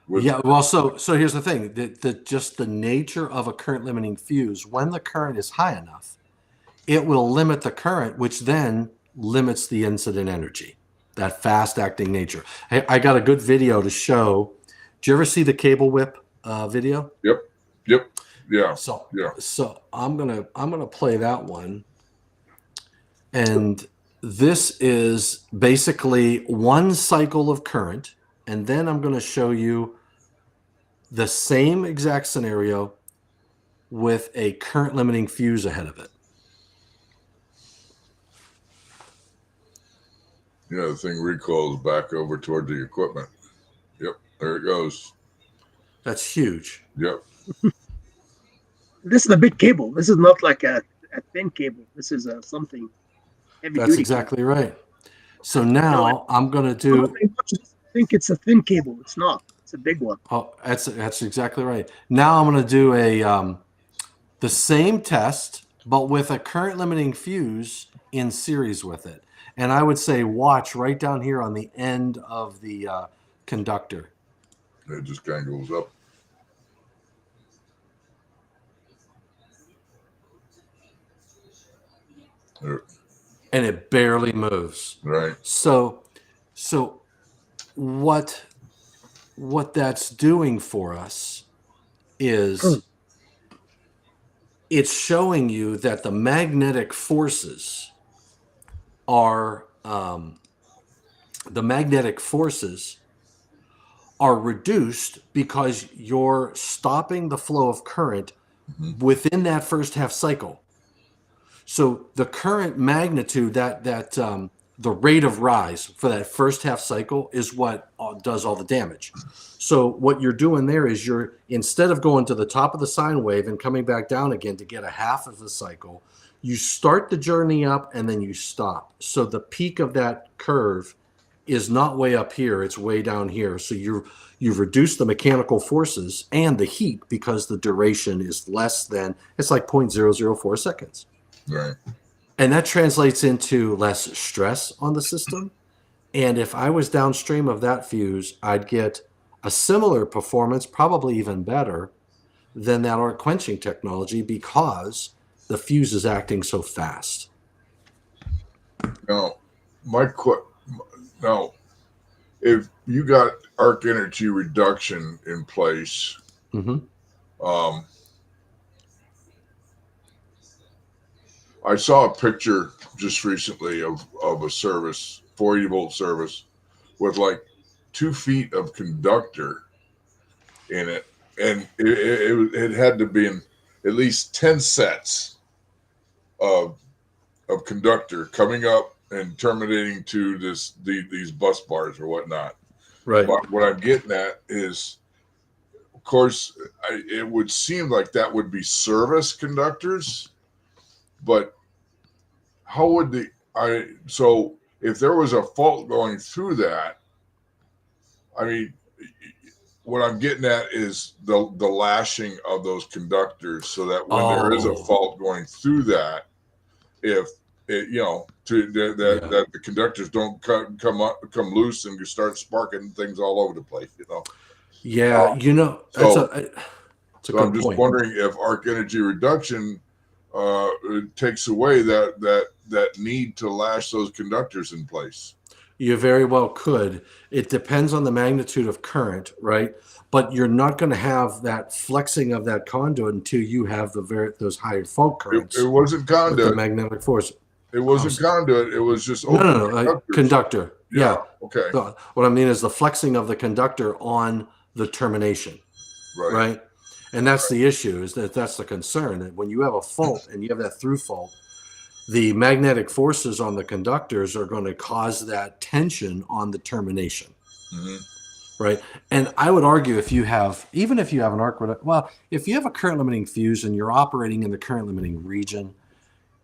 Yeah, well, so here's the thing: just the nature of a current limiting fuse. When the current is high enough, it will limit the current, which then limits the incident energy. That fast acting nature. Hey, I got a good video to show. Did you ever see the cable whip video? Yep. Yeah. So Yeah. so I'm gonna play that one, and this is basically one cycle of current, and then I'm going to show you the same exact scenario with a current limiting fuse ahead of it. Yeah, the thing recoils back over toward the equipment. Yep, there it goes. That's huge. Yep. This is a big cable. This is not like a thin cable. This is something heavy That's duty exactly cable. right. So No, now I'm going to do. I think it's a thin cable. It's not. It's a big one. Oh, that's exactly right. Now I'm going to do the same test, but with a current limiting fuse in series with it. And I would say watch right down here on the end of the conductor. It just kind of goes up. There. And it barely moves. Right. So what that's doing for us is it's showing you that the magnetic forces are reduced because you're stopping the flow of current within that first half cycle. So the current magnitude, that the rate of rise for that first half cycle is what does all the damage. So what you're doing there is you're, instead of going to the top of the sine wave and coming back down again to get a half of the cycle, you start the journey up and then you stop. So the peak of that curve is not way up here, it's way down here. So you've reduced the mechanical forces and the heat because the duration is less than, it's like 0.004 seconds. Right. And that translates into less stress on the system. And if I was downstream of that fuse, I'd get a similar performance, probably even better than that arc quenching technology because the fuse is acting so fast. Now, now, if you got arc energy reduction in place, I saw a picture just recently of a service, 480 volt service, with like 2 feet of conductor in it, and it had to be in at least 10 sets of conductor coming up and terminating to these bus bars or whatnot. Right. But what I'm getting at is, of course, it would seem like that would be service conductors, but how would so if there was a fault going through that, I mean, what I'm getting at is the lashing of those conductors, so that when there is a fault going through that, if it, that the conductors don't come loose and you start sparking things all over the place, Yeah, that's a good I'm just point. wondering if arc energy reduction takes away that need to lash those conductors in place. You very well could. It depends on the magnitude of current, right? but you're not going to have that flexing of that conduit until you have those higher fault currents It wasn't with the conduit. magnetic force. It wasn't conduit. It was just No, conductor. Yeah. Okay. So what I mean is the flexing of the conductor on the termination, right? And that's the issue, is that's the concern, that when you have a fault and you have that through fault, the magnetic forces on the conductors are going to cause that tension on the termination. Right. And I would argue if you have an arc, if you have a current limiting fuse and you're operating in the current limiting region,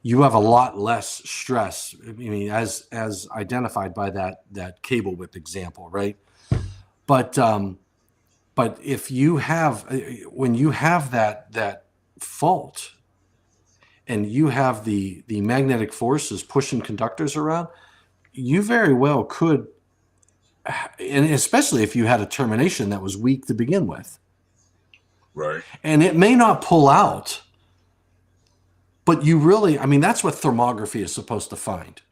you have a lot less stress. I mean, as identified by that cable whip example, right? But if you have, when you have that fault and you have the magnetic forces pushing conductors around, you very well could, and especially if you had a termination that was weak to begin with. Right. And it may not pull out, but you really, I mean, that's what thermography is supposed to find.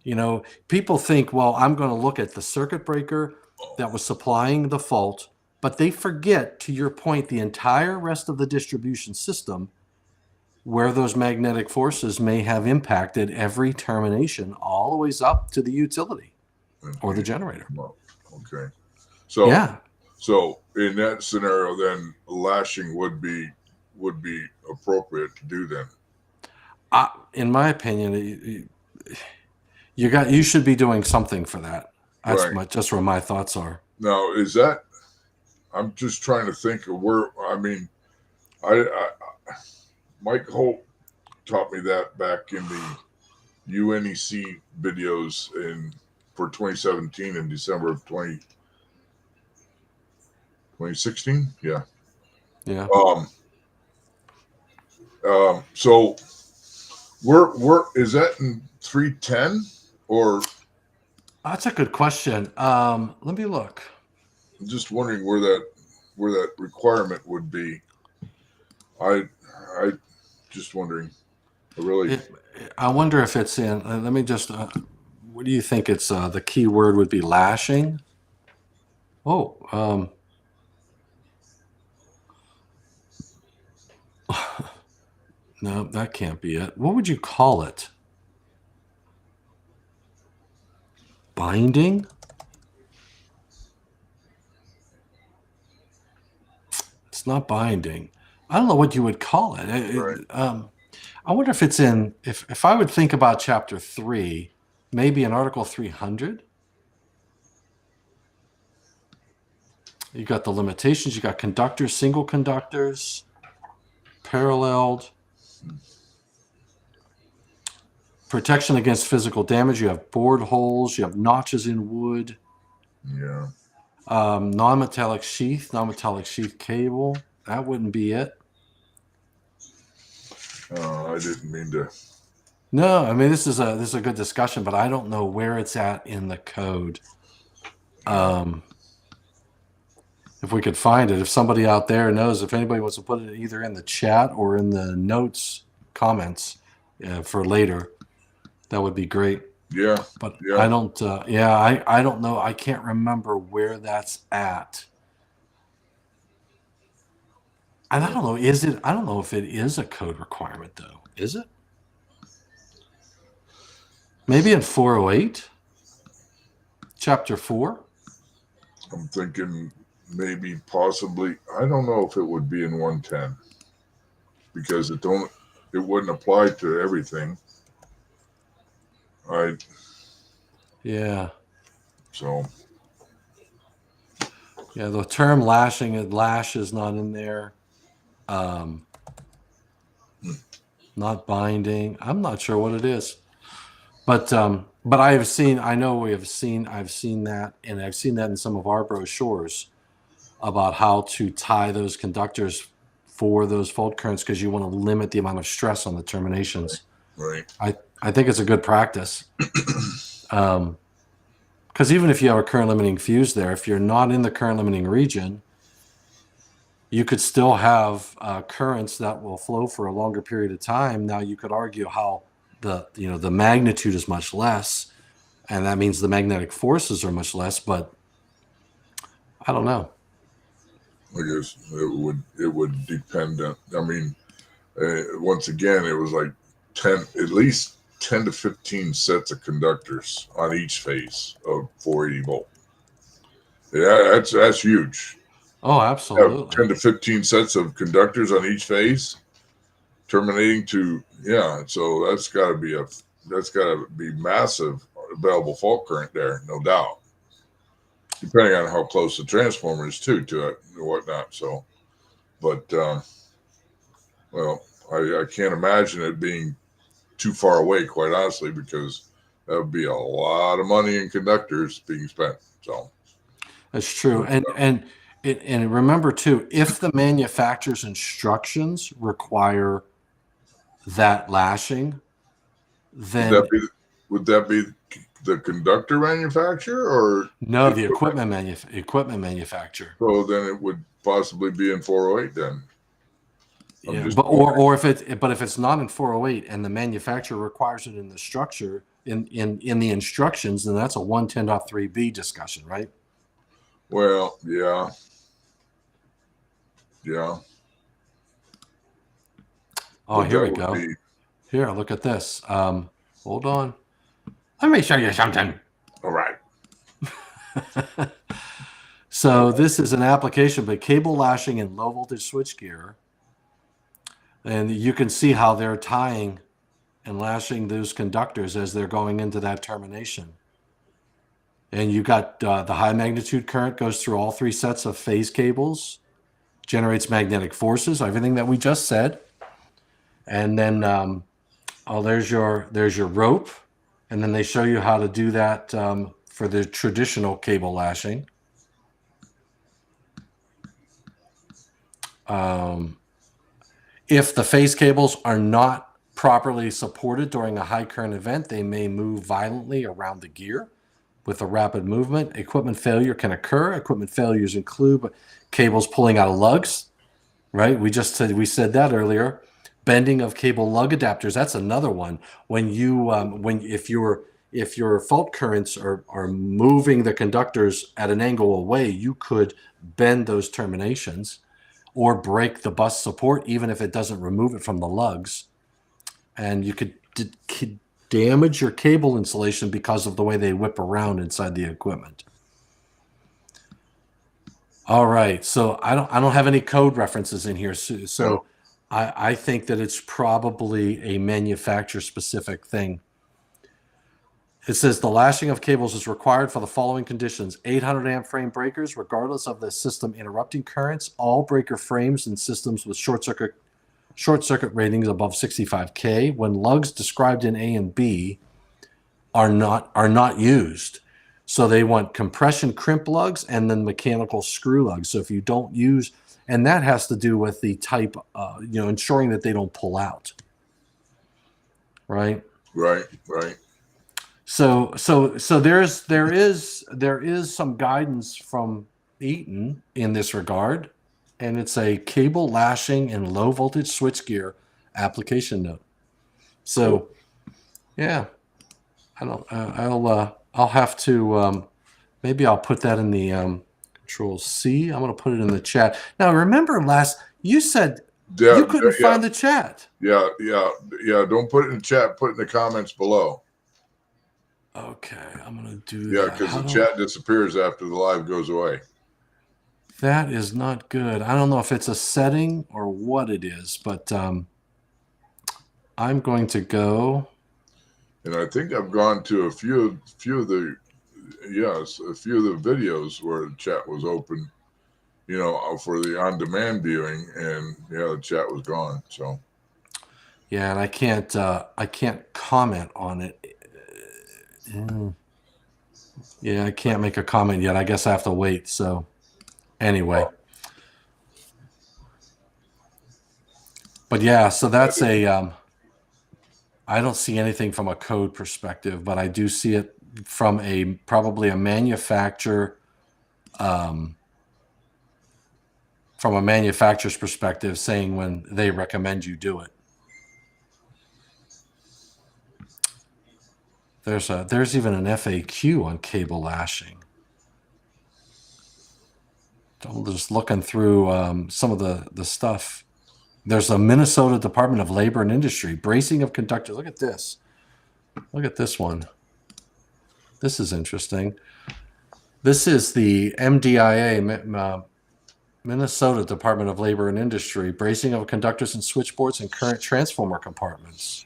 You know, people think, well, I'm going to look at the circuit breaker that was supplying the fault, but they forget, to your point, the entire rest of the distribution system where those magnetic forces may have impacted every termination all the ways up to the utility or the generator. Okay. So, yeah. So in that scenario, then lashing would be appropriate to do then. In my opinion, you should be doing something for that. That's just where my thoughts are. Now, is that? I'm just trying to think of where. I mean, I Mike Holt taught me that back in the UNEC videos for 2017 in December of 2016. Yeah. Yeah. So where is that in 310 or? That's a good question. Let me look. I'm just wondering where that requirement would be. I just wondering. I wonder if it's in. Let me just. What do you think? It's the key word would be lashing. Oh. No, that can't be it. What would you call it? Binding? It's not binding. I don't know what you would call it. I wonder if it's in, if I would think about chapter 3, maybe in article 300. You got the limitations, you got conductors, single conductors, paralleled. Protection against physical damage. You have bored holes. You have notches in wood. Yeah. Non-metallic sheath cable. That wouldn't be it. I didn't mean to. No, I mean this is a good discussion, but I don't know where it's at in the code. If we could find it, if somebody out there knows, if anybody wants to put it either in the chat or in the notes comments for later. That would be great. Yeah. But yeah. I don't, I don't know. I can't remember where that's at. And I don't know, I don't know if it is a code requirement though. Is it? Maybe in 408? Chapter 4? I'm thinking maybe possibly, I don't know if it would be in 110 because it wouldn't apply to everything. Yeah. So. Yeah, the term lashing, lash is not in there. Not binding. I'm not sure what it is. But I've seen that, and I've seen that in some of our brochures about how to tie those conductors for those fault currents because you want to limit the amount of stress on the terminations. Right. I think it's a good practice. Because even if you have a current limiting fuse there, if you're not in the current limiting region, you could still have currents that will flow for a longer period of time. Now you could argue how the magnitude is much less, and that means the magnetic forces are much less, but I don't know. I guess it would depend on. I mean, once again, it was like at least 10 to 15 sets of conductors on each face of 480 volt. Yeah, that's huge. Oh, Have absolutely. 10 to 15 sets of conductors on each face, terminating to So that's got to be massive available fault current there, no doubt. Depending on how close the transformer is to it and whatnot. So, but well, I can't imagine it being too far away, quite honestly, because that would be a lot of money in conductors being spent. So That's true. And remember too, if the manufacturer's instructions require that lashing, would then that be the conductor manufacturer or no, the equipment manufacturer. so then it would possibly be in 408 then. Yeah, or if it's not in 408 and the manufacturer requires it in the structure in the instructions, then that's a 110.3b discussion, right? Well, yeah. Oh, here we go. Here, look at this. Hold on. Let me show you something. All right. So this is an application, but cable lashing in low voltage switchgear. And you can see how they're tying and lashing those conductors as they're going into that termination. And you got the high magnitude current goes through all three sets of phase cables, generates magnetic forces, everything that we just said. And then, there's your rope. And then they show you how to do that for the traditional cable lashing. If the phase cables are not properly supported during a high current event, they may move violently around the gear with a rapid movement. Equipment failure can occur. Equipment failures include cables pulling out of lugs, right? We said that earlier. Bending of cable lug adapters, that's another one. When if your fault currents are moving the conductors at an angle away, you could bend those terminations or break the bus support, even if it doesn't remove it from the lugs. And you could damage your cable insulation because of the way they whip around inside the equipment. All right, so I don't have any code references in here, so No. I think that it's probably a manufacturer-specific thing. It says the lashing of cables is required for the following conditions: 800 amp frame breakers, regardless of the system interrupting currents. All breaker frames and systems with short circuit ratings above 65K. When lugs described in A and B are not used. So they want compression crimp lugs and then mechanical screw lugs. So if you don't use, and that has to do with the type, ensuring that they don't pull out. Right. Right. So there is some guidance from Eaton in this regard, and it's a cable lashing and low voltage switchgear application note. So, yeah, I'll have to maybe I'll put that in the Control C. I'm going to put it in the chat. Now, remember you said you couldn't find the chat. Yeah. Don't put it in the chat. Put it in the comments below. Okay, I'm going to do that. Yeah, because the chat disappears after the live goes away. That is not good. I don't know if it's a setting or what it is, but I'm going to go. And I think I've gone to a few of the videos where the chat was open, for the on-demand viewing, and the chat was gone. So. Yeah, and I can't comment on it. Yeah, I can't make a comment yet. I guess I have to wait. So, anyway. But yeah, so that's I don't see anything from a code perspective, but I do see it from probably a manufacturer, from a manufacturer's perspective, saying when they recommend you do it. There's even an FAQ on cable lashing. I'm just looking through some of the stuff. There's a Minnesota Department of Labor and Industry, bracing of conductors. Look at this. Look at this one. This is interesting. This is the MDIA, Minnesota Department of Labor and Industry, bracing of conductors and switchboards and current transformer compartments.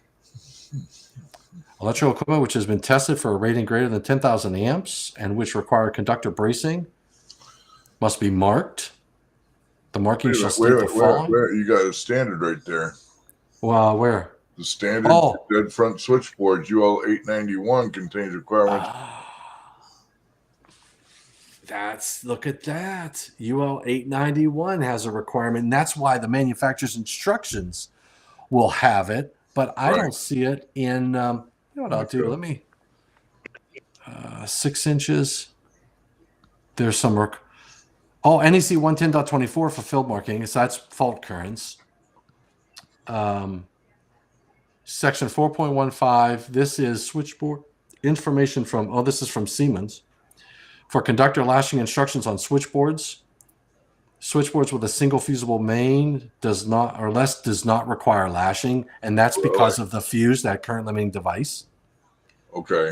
Electrical equipment which has been tested for a rating greater than 10,000 amps and which require conductor bracing must be marked. The marking shall state the following. Where you got a standard right there. Well, where? The standard dead front switchboard UL 891 contains requirements. Look at that. UL 891 has a requirement, and that's why the manufacturer's instructions will have it, but I don't see it in, you know what I'll do? Let me, 6 inches. There's some work. Oh, NEC 110.24 for field marking. So that's fault currents. Section 4.15. This is switchboard information from, this is from Siemens. For conductor lashing instructions on switchboards. Switchboards with a single fusible main does not require lashing. And that's because of the fuse, that current limiting device. Okay.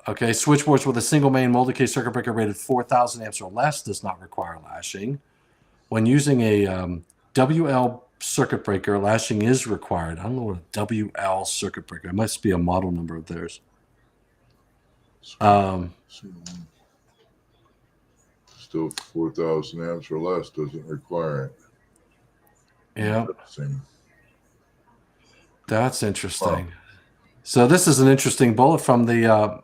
Okay, switchboards with a single main molded case circuit breaker rated 4,000 amps or less does not require lashing. When using a WL circuit breaker, lashing is required. I don't know what a WL circuit breaker. It must be a model number of theirs. Still 4,000 amps or less doesn't require it. Yeah. That's interesting. So this is an interesting bullet from the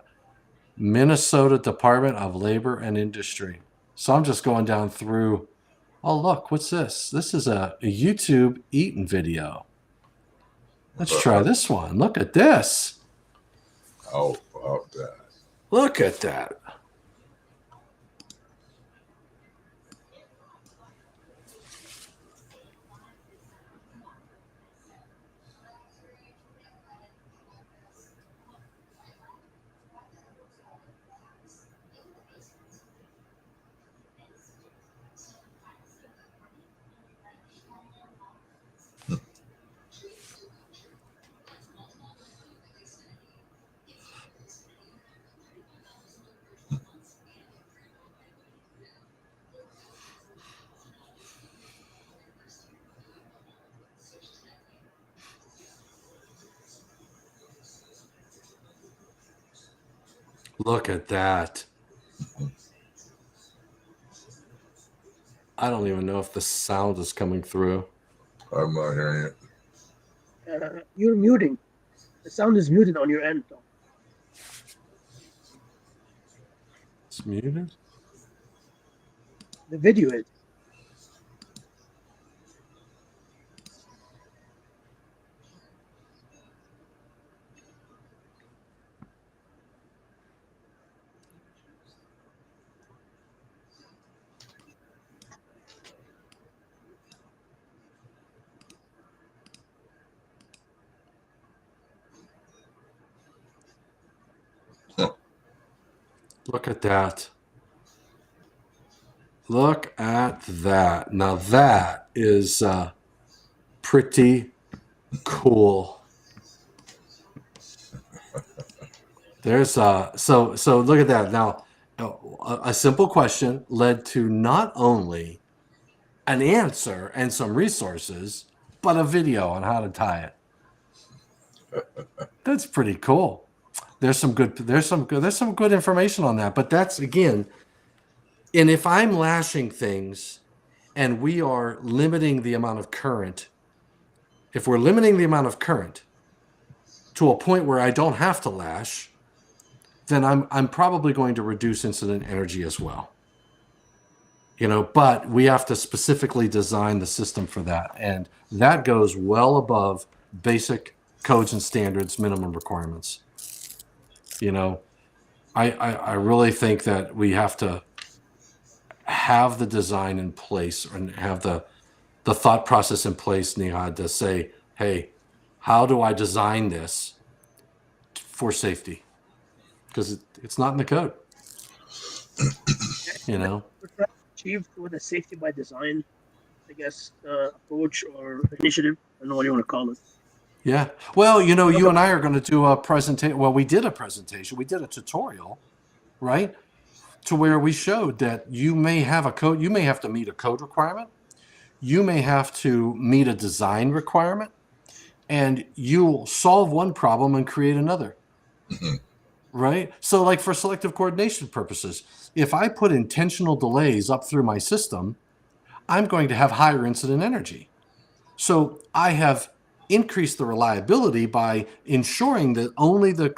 Minnesota Department of Labor and Industry. So I'm just going down through. Oh, look, what's this? This is a YouTube eating video. Let's try this one. Look at this. How about that? Look at that. Look at that. I don't even know if the sound is coming through. I'm not hearing it. You're muting. The sound is muted on your end, though. It's muted? The video is. Look at that. Look at that. Now that is pretty cool. There's so look at that. Now a simple question led to not only an answer and some resources, but a video on how to tie it. That's pretty cool. There's some good information on that, but that's again, and if I'm lashing things and we are limiting the amount of current, if we're limiting the amount of current to a point where I don't have to lash, then I'm probably going to reduce incident energy as well. You know, but we have to specifically design the system for that, and that goes well above basic codes and standards minimum requirements. You know, I really think that we have to have the design in place and have the thought process in place, Nihad, to say, hey, how do I design this for safety? Because it's not in the code. You know, achieved with a safety by design, I guess, approach or initiative. I don't know what you want to call it. Yeah. Well, you know, Look you at and I are going to do a presentation. Well, we did a presentation. We did a tutorial, right? To where we showed that you may have a code, you may have to meet a code requirement, you may have to meet a design requirement, and you'll solve one problem and create another, right? So, like for selective coordination purposes, if I put intentional delays up through my system, I'm going to have higher incident energy. So I have increased the reliability by ensuring that only the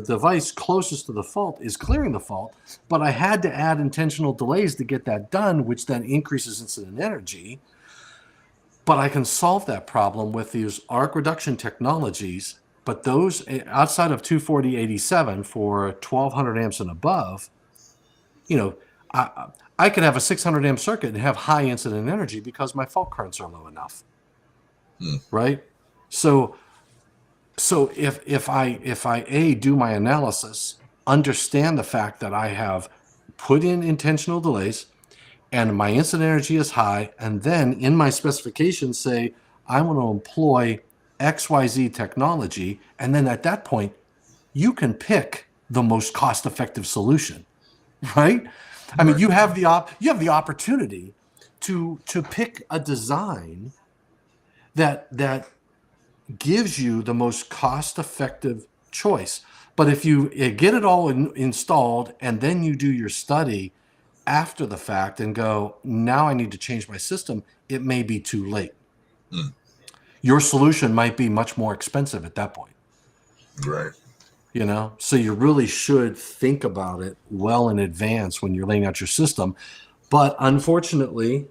device closest to the fault is clearing the fault, but I had to add intentional delays to get that done, which then increases incident energy. But I can solve that problem with these arc reduction technologies. But those outside of 24087 for 1200 amps and above, you know, I could have a 600 amp circuit and have high incident energy because my fault currents are low enough. Right? So if I do my analysis, understand the fact that I have put in intentional delays and my incident energy is high, and then in my specifications say I want to employ XYZ technology, and then at that point you can pick the most cost-effective solution, right? I mean, you have the opportunity to pick a design that gives you the most cost-effective choice. But if you get it all installed and then you do your study after the fact and go, now I need to change my system, it may be too late. Your solution might be much more expensive at that point. Right. You know, so you really should think about it well in advance when you're laying out your system. But unfortunately,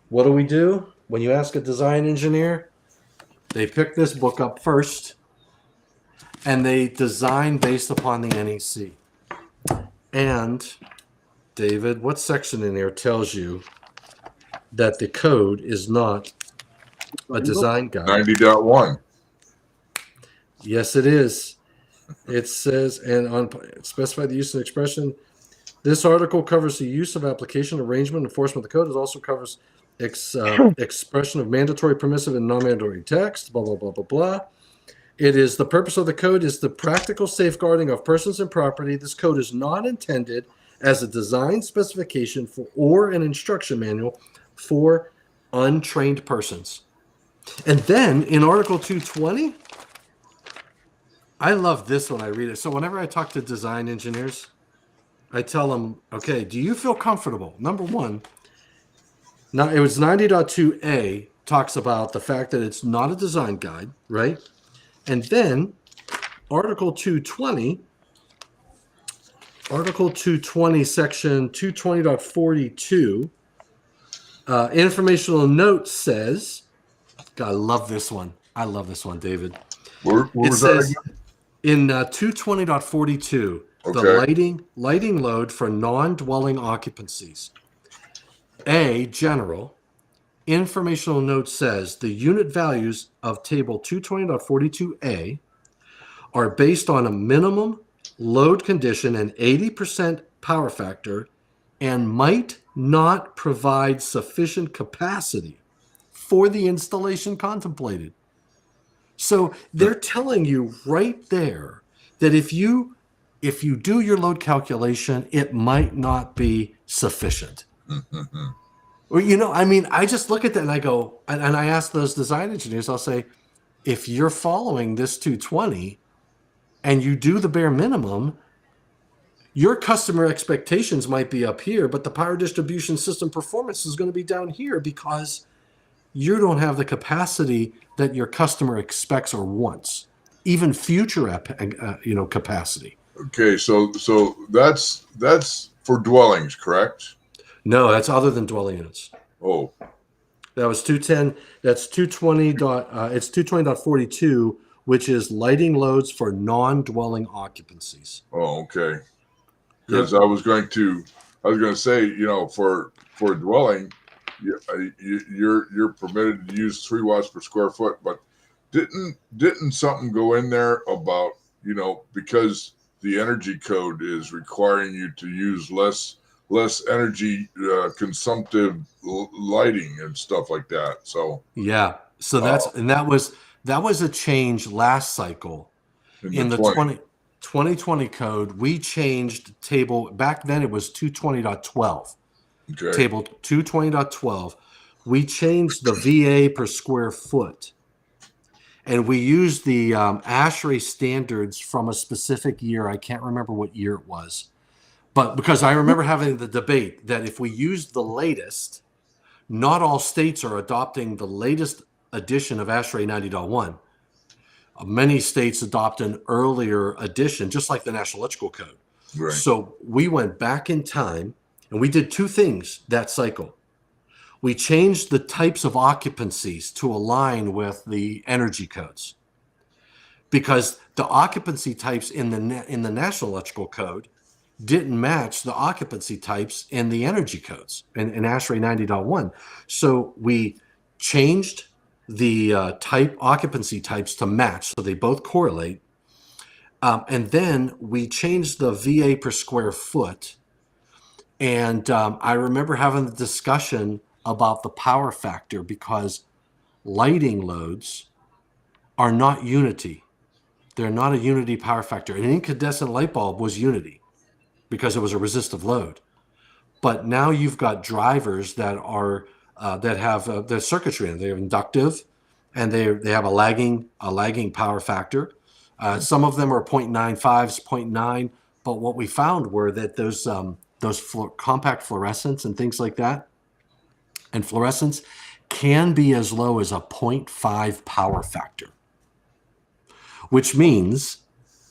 what do? When you ask a design engineer, they pick this book up first and they design based upon the NEC. And David, what section in there tells you that the code is not a design guide? 90.1. Yes, it is. It says, and on specify the use and expression. This article covers the use of application, arrangement, enforcement of the code. It also covers expression of mandatory, permissive, and non-mandatory text, blah, blah, blah, blah, blah. It is the purpose of the code is the practical safeguarding of persons and property. This code is not intended as a design specification for or an instruction manual for untrained persons. And then in Article 220, I love this when I read it. So whenever I talk to design engineers, I tell them, okay, do you feel comfortable? Number one, now it was 90.2a talks about the fact that it's not a design guide, right? And then Article 220, section 220.42, informational note says, God, I love this one. I love this one, David. Where was that again? In 220.42, Okay. the lighting load for non-dwelling occupancies. A, general. Informational note says the unit values of table 220.42a are based on a minimum load condition and 80% power factor and might not provide sufficient capacity for the installation contemplated. So they're telling you right there that if you do your load calculation, it might not be sufficient. Or, you know, I mean, I just look at that and I go, and I ask those design engineers, I'll say, if you're following this 220 and you do the bare minimum, your customer expectations might be up here, but the power distribution system performance is going to be down here because you don't have the capacity that your customer expects or wants, even future capacity. Okay, so that's for dwellings, correct? No, that's other than dwelling units. Oh, That was 210. That's 220. It's 220.42, which is lighting loads for non-dwelling occupancies. oh, okay. Because I was going to say, you know, for a dwelling, you're permitted to use 3 watts per square foot, but didn't something go in there about, you know, because the energy code is requiring you to use less less energy consumptive lighting and stuff like that. So Yeah. So that was a change last cycle. In the 2020 code, we changed table, back then it was 220.12. okay. Table 220.12. We changed the VA per square foot. And we used the ASHRAE standards from a specific year. I can't remember what year it was. But because I remember having the debate that if we used the latest, not all states are adopting the latest edition of ASHRAE 90.1. Many states adopt an earlier edition, just like the National Electrical Code. Right. So we went back in time and we did two things that cycle. We changed the types of occupancies to align with the energy codes, because the occupancy types in the National Electrical Code didn't match the occupancy types in the energy codes in ASHRAE 90.1. So we changed the occupancy types to match, so they both correlate. And then we changed the VA per square foot. And I remember having the discussion about the power factor, because lighting loads are not unity. They're not a unity power factor. An incandescent light bulb was unity because it was a resistive load. But now you've got drivers that are that have the circuitry, and they're inductive, and they have a lagging power factor. Some of them are 0.95s, 0.9. But what we found were that those compact fluorescents and things like that, and fluorescents can be as low as a 0.5 power factor, which means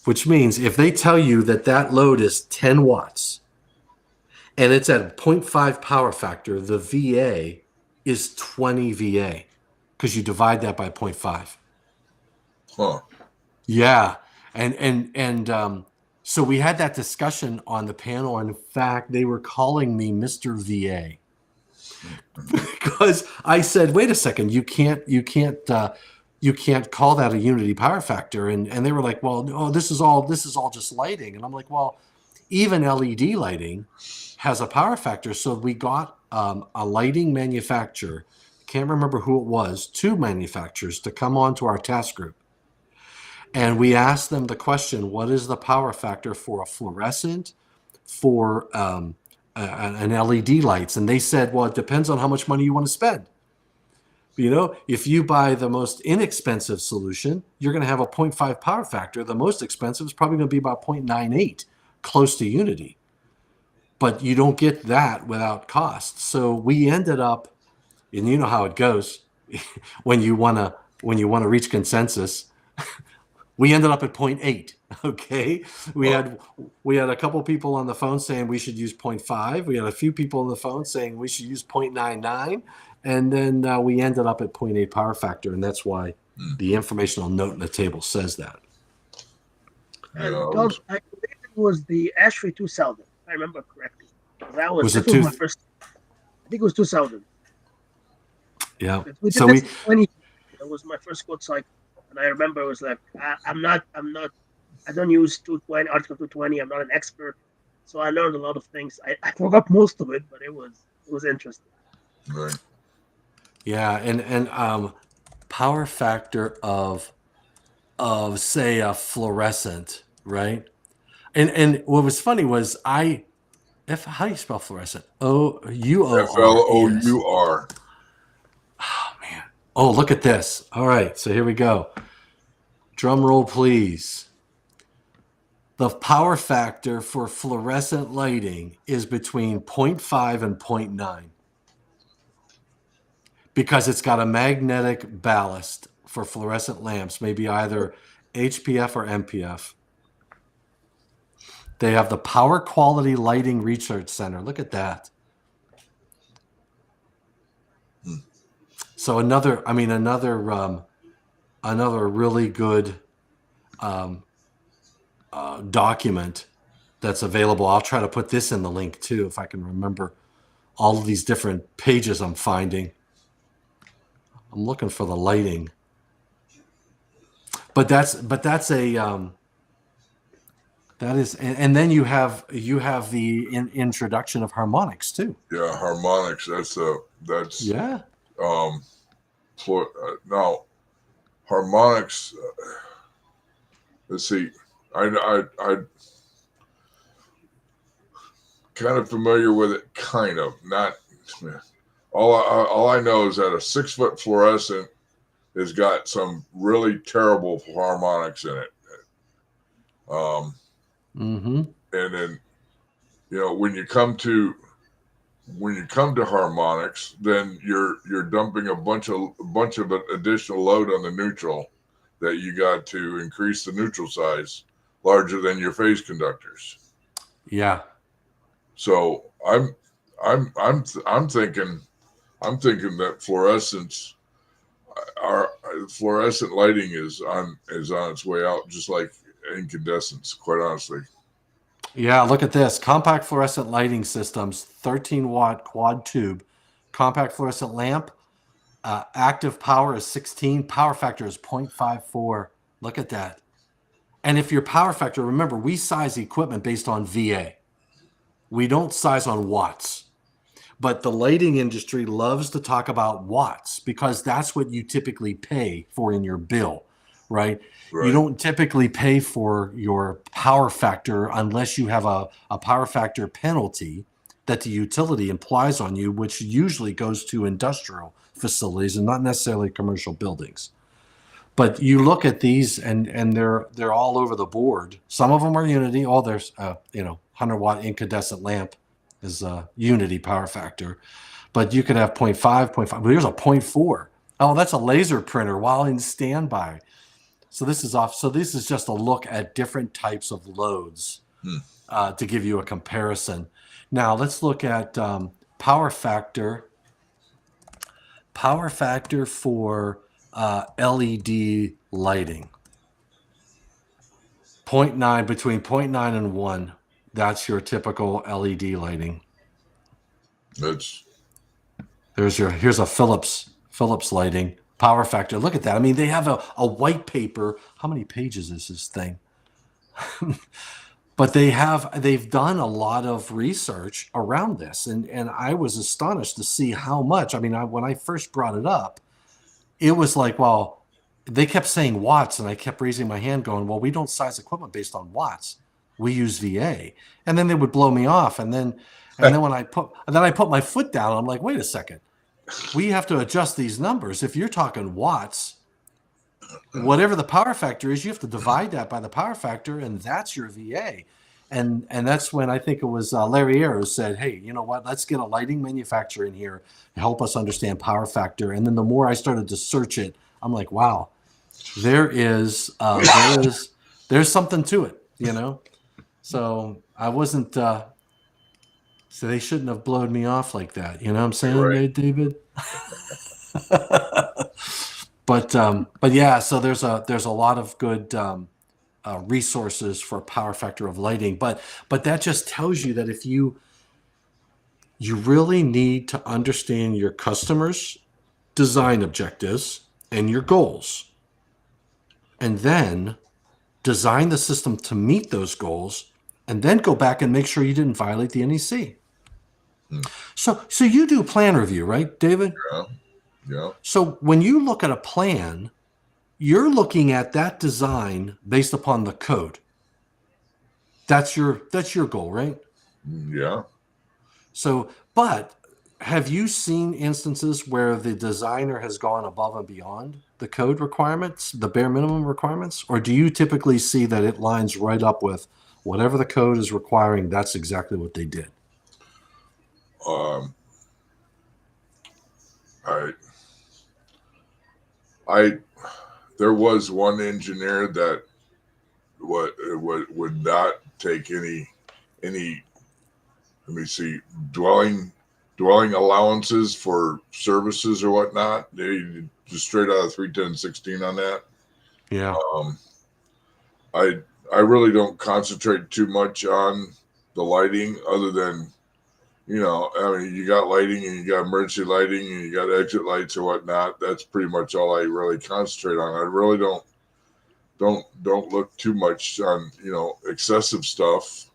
if they tell you that load is 10 watts and it's at a 0.5 power factor, the VA is 20 VA, because you divide that by 0.5. Huh. Yeah. And so we had that discussion on the panel. And in fact, they were calling me Mr. VA. Because I said, wait a second, you can't call that a unity power factor. And they were like, well, no, this is all just lighting. And I'm like, well, even LED lighting has a power factor. So we got a lighting manufacturer, can't remember who it was, two manufacturers, to come on to our task group. And we asked them the question, what is the power factor for a fluorescent, for an LED lights? And they said, well, it depends on how much money you want to spend. You know, if you buy the most inexpensive solution, you're going to have a 0.5 power factor. The most expensive is probably going to be about 0.98, close to unity. But you don't get that without cost. So we ended up, and you know how it goes when you want to reach consensus. We ended up at 0.8. Okay, we had a couple people on the phone saying we should use 0.5. We had a few people on the phone saying we should use 0.99, and then we ended up at 0.8 power factor, and that's why the informational note in the table says that. And Doug, I believe it was the ASHRAE 2000, if I remember correctly. That was my first. I think it was 2000. Yeah. We did this 20. That was my first code cycle. And I remember it was like, I don't use 220, Article 220. I'm not an expert. So I learned a lot of things. I forgot most of it, but it was interesting. Right. Yeah. And power factor of say a fluorescent, right? And what was funny was how do you spell fluorescent? O-U-O-R. F-L-O-U-R. Oh, man. Oh, look at this. All right, so here we go. Drum roll, please. The power factor for fluorescent lighting is between 0.5 and 0.9, because it's got a magnetic ballast for fluorescent lamps, maybe either HPF or MPF. They have the Power Quality Lighting Research Center. Look at that. So another really good document that's available. I'll try to put this in the link too, if I can remember all of these different pages I'm finding. I'm looking for the lighting, but that's a That is, and then you have the introduction of harmonics too. Yeah, harmonics. That's Yeah. Now harmonics. Let's see. I kind of familiar with it. Kind of not. All I know is that a 6-foot fluorescent has got some really terrible harmonics in it. Mm-hmm. And then, when you come to harmonics, then you're dumping a bunch of additional load on the neutral that you got to increase the neutral size larger than your phase conductors. Yeah. So I'm thinking that fluorescent lighting is on its way out, just like incandescents, quite honestly. Yeah, look at this. Compact fluorescent lighting systems, 13-watt quad tube, compact fluorescent lamp. Active power is 16. Power factor is 0.54. Look at that. And if your power factor, remember, we size equipment based on VA. We don't size on watts. But the lighting industry loves to talk about watts because that's what you typically pay for in your bill, right? You don't typically pay for your power factor unless you have a power factor penalty that the utility implies on you, which usually goes to industrial facilities and not necessarily commercial buildings. But you look at these and they're all over the board. Some of them are Unity. Oh, there's 100-watt incandescent lamp is Unity power factor. But you could have 0.5, 0.5. But here's a 0.4. Oh, that's a laser printer while in standby. So this is off. So this is just a look at different types of loads to give you a comparison. Now let's look at power factor. Power factor for LED lighting. 0.9, between 0.9 and 1. That's your typical LED lighting. Here's a Philips lighting. Power factor. Look at that. I mean, they have a white paper. How many pages is this thing? But they've done a lot of research around this, and I was astonished to see how much. I mean, when I first brought it up, it was like, well, they kept saying watts, and I kept raising my hand, going, well, we don't size equipment based on watts. We use VA, and then they would blow me off, and then when I put my foot down, I'm like, wait a second, we have to adjust these numbers. If you're talking watts, whatever the power factor is, you have to divide that by the power factor, and that's your VA. And that's when I think it was Larry Ayers who said, hey, you know what, let's get a lighting manufacturer in here to help us understand power factor. And then the more I started to search it, I'm like, wow, there's something to it, So I wasn't so they shouldn't have blown me off like that. You know what I'm saying, right, David? But yeah, so there's a lot of good resources for power factor of lighting, but that just tells you that if you really need to understand your customers' design objectives and your goals, and then design the system to meet those goals, and then go back and make sure you didn't violate the NEC. So you do plan review, right, David? Yeah. So when you look at a plan, you're looking at that design based upon the code. That's your goal, right? Yeah. So, but have you seen instances where the designer has gone above and beyond the code requirements, the bare minimum requirements? Or do you typically see that it lines right up with whatever the code is requiring? That's exactly what they did. There was one engineer that would not take any let me see, dwelling allowances for services or whatnot. They just straight out of 31016 on that. Yeah. I really don't concentrate too much on the lighting, other than, I mean, you got lighting and you got emergency lighting and you got exit lights or whatnot. That's pretty much all I really concentrate on. I really don't don't look too much on excessive stuff.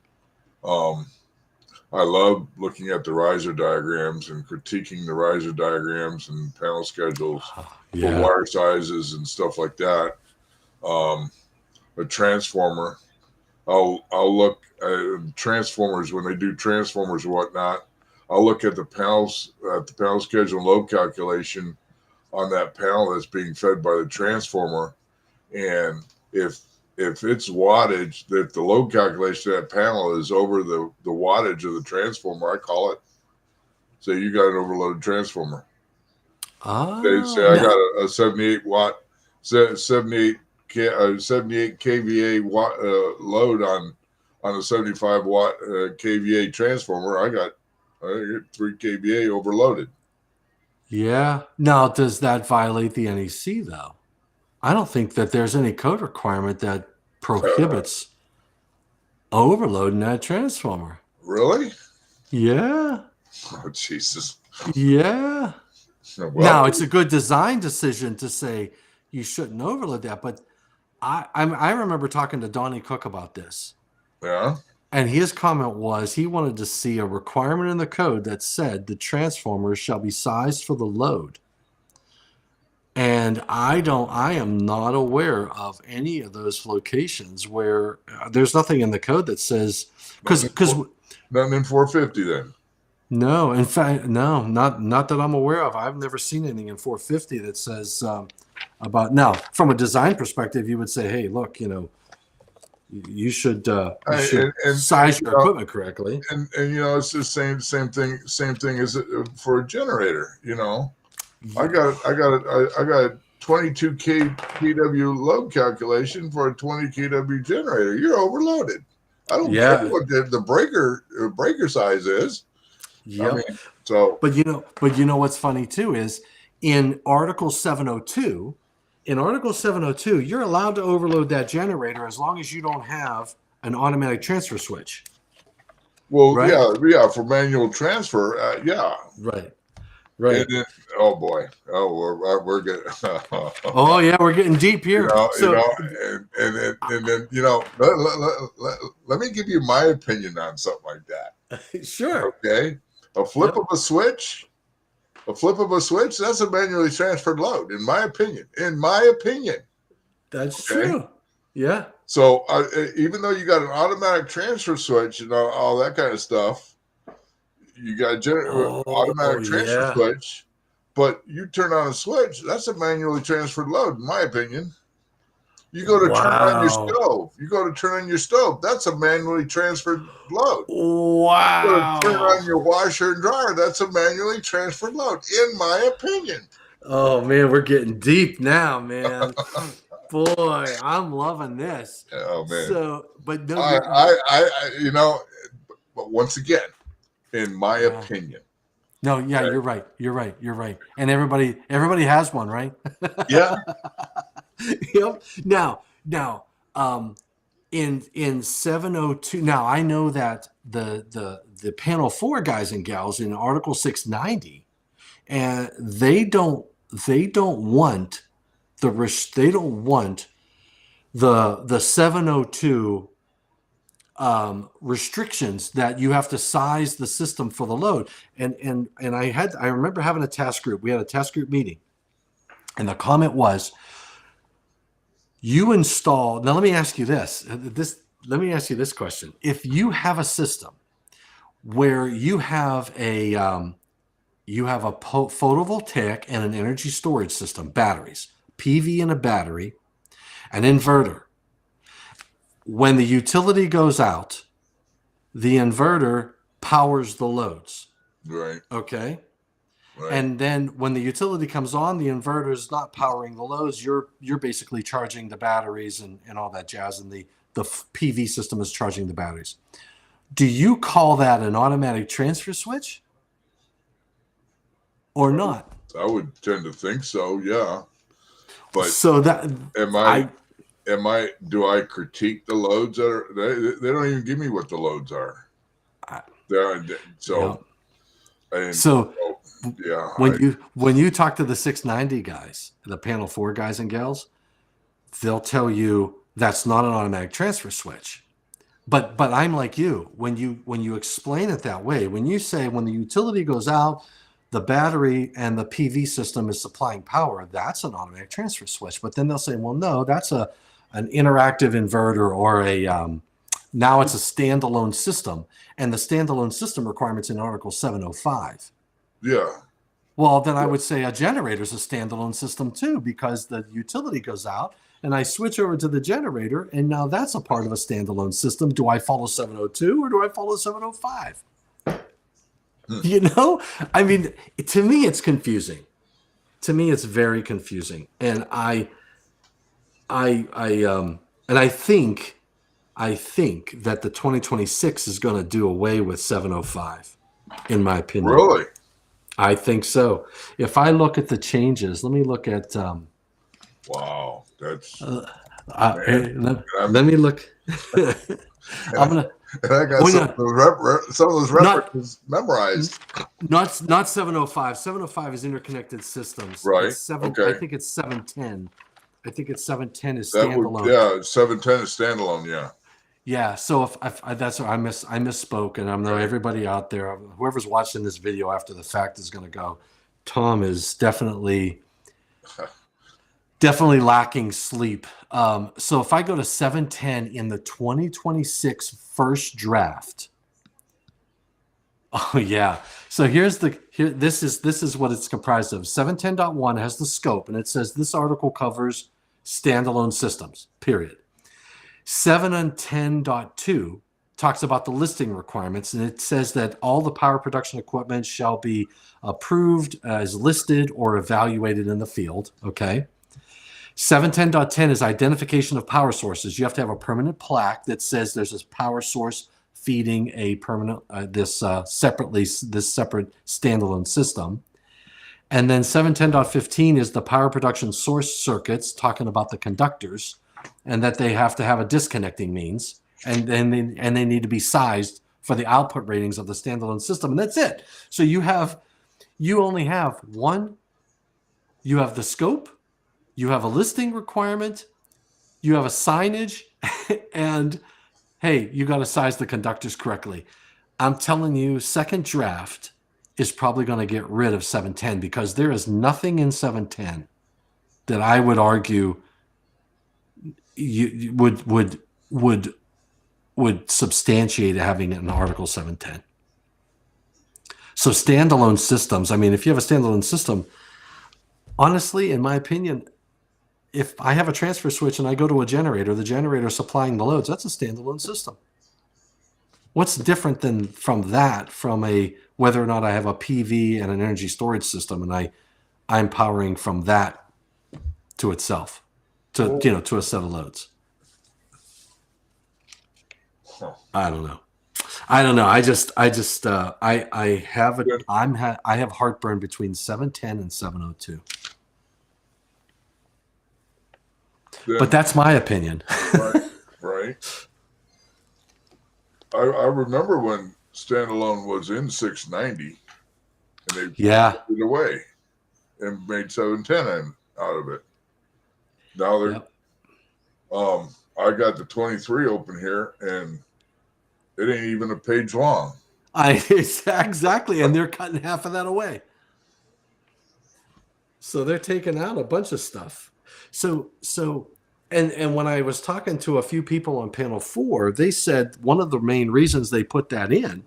I love looking at the riser diagrams and critiquing the riser diagrams and panel schedules for Yeah. wire sizes and stuff like that. A transformer, I'll look at transformers when they do transformers and whatnot. I'll look at the panel schedule and load calculation on that panel that's being fed by the transformer, and if it's wattage, if the load calculation of that panel is over the wattage of the transformer, I call it. Say you got an overloaded transformer. They say I got a 78 watt, 78 kVA watt load on a 75 watt kVA transformer. I got 3 kVA overloaded. Yeah. Now, does that violate the NEC though? I don't think that there's any code requirement that prohibits overloading that transformer. Really? Yeah. Oh, Jesus. Yeah. Well, Now, it's a good design decision to say you shouldn't overload that, but I remember talking to Donnie Cook about this. Yeah. And his comment was he wanted to see a requirement in the code that said the transformers shall be sized for the load. And I am not aware of any of those locations where there's nothing in the code that says, because nothing in 450 then. no, in fact, no, not that I'm aware of. I've never seen anything in 450 that says about. Now, from a design perspective, you would say, hey, look, you should size your equipment correctly. And it's the same thing as for a generator. I got a 22 kW load calculation for a 20 kW generator. You're overloaded. I don't care what the breaker size is. Yeah. I mean, so. But what's funny too is in Article 702. In Article 702, you're allowed to overload that generator as long as you don't have an automatic transfer switch. Well, right? yeah, for manual transfer, yeah. Right. And then, oh boy, we're getting. Oh yeah, we're getting deep here. And then let me give you my opinion on something like that. Sure. Okay, a flip of a switch. That's a manually transferred load, in my opinion. That's true. Yeah. So even though you got an automatic transfer switch and all that kind of stuff, you got automatic transfer switch, but you turn on a switch, that's a manually transferred load, in my opinion. You go to turn on your stove. That's a manually transferred load. Wow. You go to turn on your washer and dryer. That's a manually transferred load, in my opinion. Oh man, we're getting deep now, man. Boy, I'm loving this. Oh man. So, but no, but once again, in my opinion. No, yeah, okay. You're right. And everybody has one, right? Yeah. Yep. Now, in 702. Now I know that the panel 4 guys and gals in Article 690, and they don't want the 702 restrictions that you have to size the system for the load. And I remember having a task group. We had a task group meeting, and the comment was, you install. Now let me ask you this. Let me ask you this question. If you have a system where you have a photovoltaic and an energy storage system, batteries, PV and a battery, an inverter. When the utility goes out, the inverter powers the loads. Right. Okay. Right. And then when the utility comes on, the inverter is not powering the loads. You're basically charging the batteries and all that jazz, and the PV system is charging the batteries. Do you call that an automatic transfer switch or not? I would tend to think so, yeah. But so that do I critique the loads that are? They don't even give me what the loads are. When you talk to the 690 guys, the panel 4 guys and gals, they'll tell you that's not an automatic transfer switch. But I'm like you. When you explain it that way, when you say when the utility goes out, the battery and the PV system is supplying power, that's an automatic transfer switch. But then they'll say, well, no, that's an interactive inverter or a now it's a standalone system, and the standalone system requirements in Article 705. Yeah. Well, then I would say a generator is a standalone system too, because the utility goes out and I switch over to the generator, and now that's a part of a standalone system. Do I follow 702 or do I follow 705? You know, I mean, to me, it's confusing. To me, it's very confusing, and I think that the 2026 is going to do away with 705, in my opinion. Really? I think so. If I look at the changes, let me look at. Wow, that's. Let me look. I'm gonna. And I got some of those references memorized. Not 705. 705 is interconnected systems. Right. Okay. I think it's 710. I think it's 710 is standalone. Yeah, 710 is standalone. Yeah. Yeah. So if that's what I misspoke, and I know everybody out there, whoever's watching this video after the fact is going to go, Tom is definitely lacking sleep. So if I go to 710 in the 2026 first draft, oh yeah. So this is what it's comprised of. 710.1 has the scope, and it says this article covers standalone systems, period. 710.2 talks about the listing requirements, and it says that all the power production equipment shall be approved as listed or evaluated in the field. Okay. 710.10 is identification of power sources. You have to have a permanent plaque that says there's a power source feeding a permanent this separate standalone system. And then 710.15 is the power production source circuits, talking about the conductors, and that they have to have a disconnecting means, and they need to be sized for the output ratings of the standalone system, and that's it. So you only have one. You have the scope, you have a listing requirement, you have a signage, and hey, you got to size the conductors correctly. I'm telling you, second draft is probably going to get rid of 710, because there is nothing in 710 that I would argue you would substantiate having it in Article 710. So standalone systems, I mean, if you have a standalone system, honestly, in my opinion, if I have a transfer switch and I go to a generator, the generator supplying the loads, that's a standalone system. What's different from whether or not I have a PV and an energy storage system and I'm powering from that to itself, to a set of loads. I don't know. I have heartburn between 710 and 702. But that's my opinion. Right. I remember when standalone was in 690, and they took it away and made 710 out of it. Now they're, I got the 23 open here, and it ain't even a page long. Exactly, and they're cutting half of that away. So they're taking out a bunch of stuff. And when I was talking to a few people on panel 4, they said one of the main reasons they put that in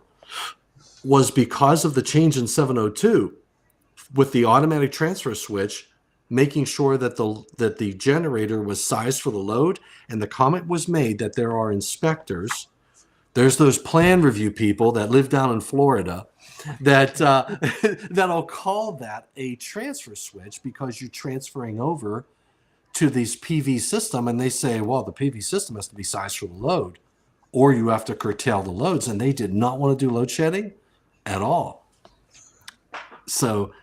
was because of the change in 702 with the automatic transfer switch, making sure that the generator was sized for the load. And the comment was made that there are inspectors. There's those plan review people that live down in Florida that'll call that a transfer switch because you're transferring over to these PV system, and they say, well, the PV system has to be sized for the load, or you have to curtail the loads, and they did not want to do load shedding at all. So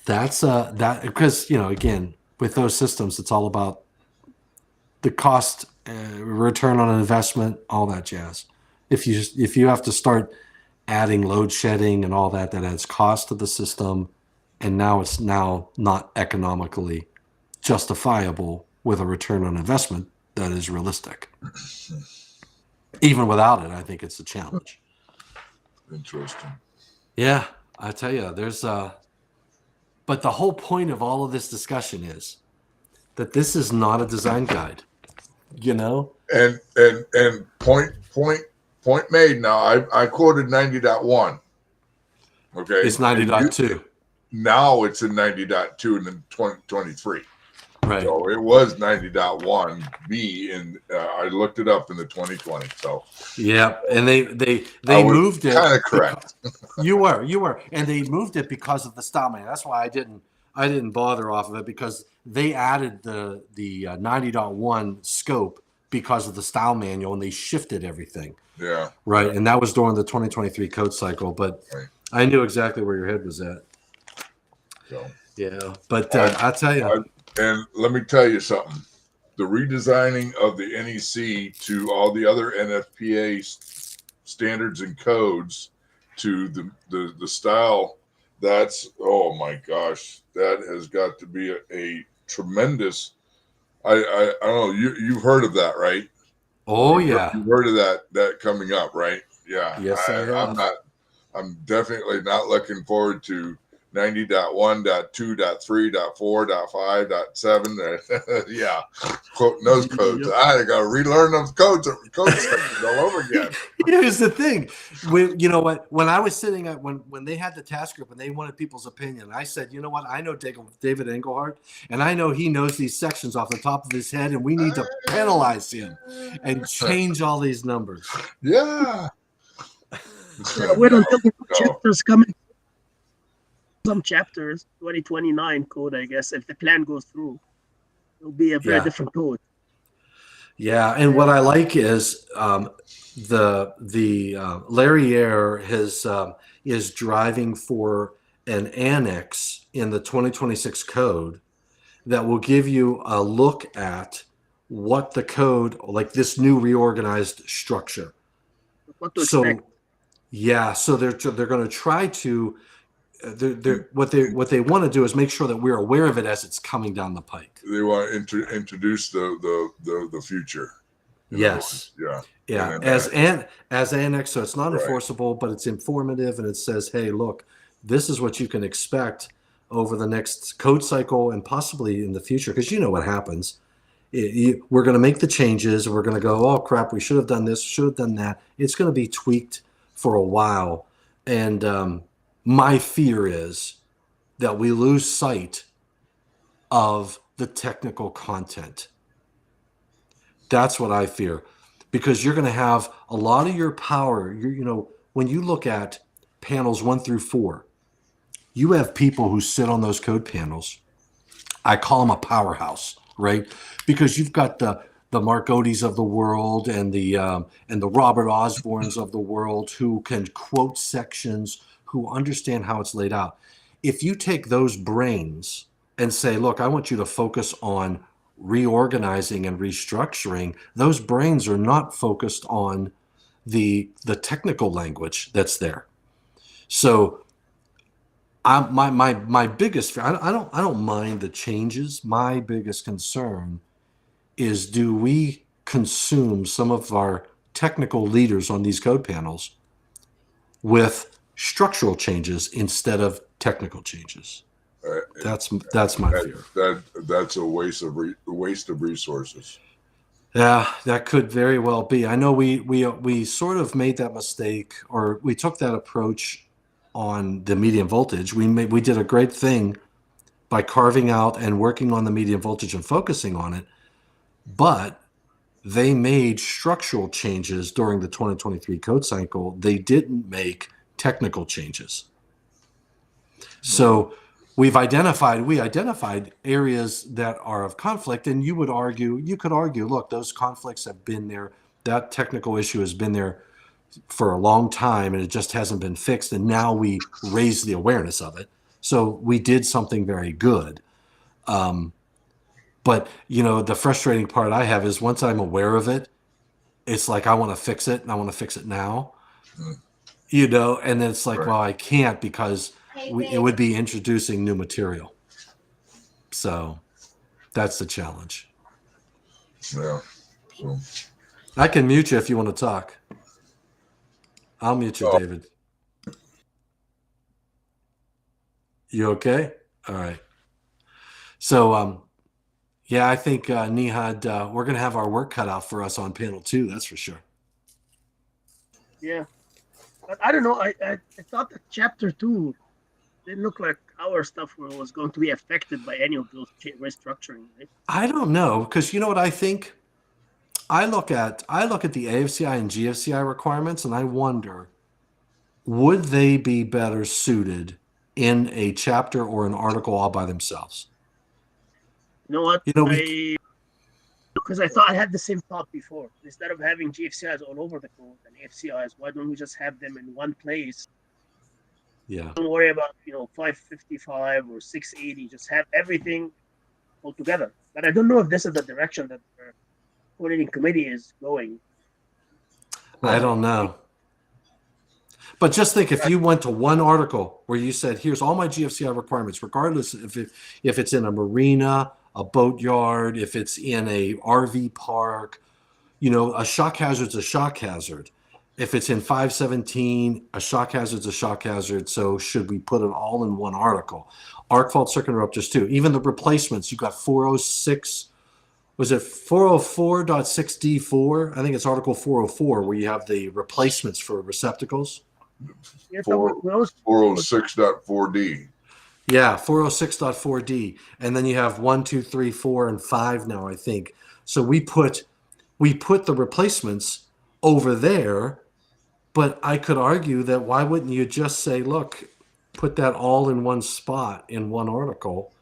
that's that, because again, with those systems, it's all about the cost, return on investment, all that jazz. If you have to start adding load shedding and all that adds cost to the system, and now it's not economically justifiable with a return on investment that is realistic. Even without it, I think it's a challenge. Interesting. Yeah, I tell you, there's but the whole point of all of this discussion is that this is not a design guide, you know? And point made. Now I quoted 90.1. Okay. It's 90.2. Now it's in 90.2 and then 2023. Right. So it was 90.1B, and I looked it up in the 2020. So yeah, and they I was moved it. kind of correct. You were, and they moved it because of the style manual. That's why I didn't bother off of it, because they added the 90.1 scope because of the style manual, and they shifted everything. Yeah. Right, and that was during the 2023 code cycle. But Right. I knew exactly where your head was at. So Yeah, but I tell you. And let me tell you something. The redesigning of the NEC to all the other NFPA standards and codes to the style, that's, oh my gosh, that has got to be a tremendous, I don't know, you've heard of that, right? Oh yeah. You've heard of that coming up, right? Yeah. Yes, I have. I'm definitely not looking forward to 90.1.2.3.4.5.7. Yeah, quoting those codes. Yep. I got to relearn those codes sections all over again. Here's the thing. You know what? When I was sitting at when they had the task group and they wanted people's opinion, I said, you know what? I know David Engelhardt, and I know he knows these sections off the top of his head, and we need to penalize him and change all these numbers. Yeah. Wait until the chapters coming. Some chapters, 2029 code, I guess, if the plan goes through, it'll be a very different code. Yeah, and what I like is the Larry Ayer is driving for an annex in the 2026 code that will give you a look at what the code, like this new reorganized structure. What to expect. Yeah, so they're going to try to. What they want to do is make sure that we're aware of it as it's coming down the pike. They want to introduce the future. Yes. Yeah. As annex, so it's not enforceable, but it's informative, and it says, "Hey, look, this is what you can expect over the next code cycle and possibly in the future." Because you know what happens. We're going to make the changes. We're going to go, "Oh crap, we should have done this, should have done that." It's going to be tweaked for a while, and my fear is that we lose sight of the technical content. That's what I fear, because you're going to have a lot of your power. When you look at panels 1 through 4, you have people who sit on those code panels. I call them a powerhouse, right? Because you've got the Mark Odys of the world and the Robert Osbornes of the world who can quote sections, who understand how it's laid out. If you take those brains and say, look, I want you to focus on reorganizing and restructuring, those brains are not focused on the technical language that's there. So my biggest fear, I don't mind the changes. My biggest concern is, do we consume some of our technical leaders on these code panels with structural changes instead of technical changes? That's my fear. That's a waste of resources. Yeah, that could very well be. I know we sort of made that mistake, or we took that approach on the medium voltage. We did a great thing by carving out and working on the medium voltage and focusing on it, but they made structural changes during the 2023 code cycle. They didn't make technical changes. So we identified areas that are of conflict, and you could argue, look, those conflicts have been there. That technical issue has been there for a long time, and it just hasn't been fixed. And now we raise the awareness of it. So we did something very good. But the frustrating part I have is, once I'm aware of it, it's like I want to fix it, and I want to fix it now. And then it's like, well, I can't, because it would be introducing new material. So that's the challenge. Yeah. So I can mute you if you want to talk. I'll mute you, Oh. David. You okay? All right. So, yeah, I think Nihad, we're going to have our work cut out for us on panel 2. That's for sure. Yeah, but I don't know. I thought that chapter 2 didn't look like our stuff was going to be affected by any of those restructuring. Right? I don't know, because you know what I think? I look at the AFCI and GFCI requirements, and I wonder, would they be better suited in a chapter or an article all by themselves? You know what? You know, we Because I thought I had the same thought before. Instead of having GFCIs all over the code and AFCIs, why don't we just have them in one place? yeah. Don't worry about 555 or 680. Just have everything all together. But I don't know if this is the direction that the coordinating committee is going. I don't know. But just think, if you went to one article where you said, here's all my GFCI requirements, regardless if it's in a marina, a boatyard, if it's in a RV park, a shock hazard's a shock hazard. If it's in 517, a shock hazard's a shock hazard. So should we put it all in one article? Arc fault circuit interrupters too. Even the replacements, you got 406. Was it 404.6D4? I think it's Article 404 where you have the replacements for receptacles. Yeah, 406.4D. Yeah, 406.4D. And then you have 1, 2, 3, 4, and 5 now, I think. So we put the replacements over there, but I could argue that why wouldn't you just say, look, put that all in one spot in one article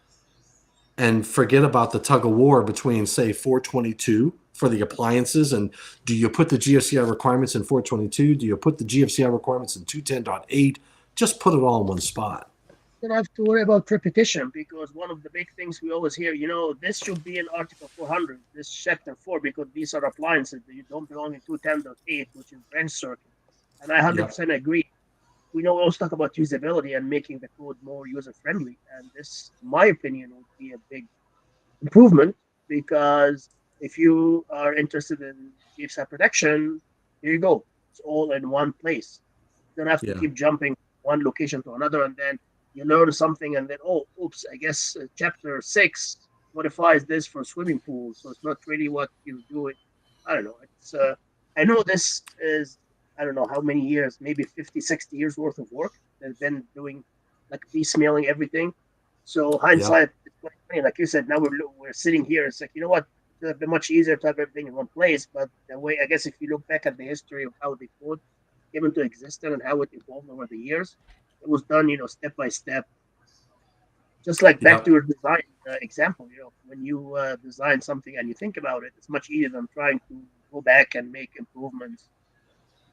and forget about the tug of war between, say, 422 for the appliances, and do you put the GFCI requirements in 422? Do you put the GFCI requirements in 210.8? Just put it all in one spot. You don't have to worry about repetition, because one of the big things we always hear, this should be in Article 400, this Chapter 4, because these are appliances that you don't belong in 210.8, which is branch circuit. And I 100% agree. We always talk about usability and making the code more user-friendly. And this, in my opinion, would be a big improvement, because if you are interested in GFCI protection, here you go. It's all in one place. You don't have to keep jumping one location to another, and then you learn something, and then, oops, I guess Chapter 6 modifies this for swimming pools, so it's not really what you do. I don't know. It's I know this is, I don't know how many years, maybe 50, 60 years worth of work. They've been doing like piecemealing everything. So hindsight, it's funny, like you said, now we're sitting here. It's like, you know what? It would have been much easier to have everything in one place. But the way, I guess, if you look back at the history of how the code came into existence and how it evolved over the years, it was done, step by step. Just like back to your design example, when you design something and you think about it, it's much easier than trying to go back and make improvements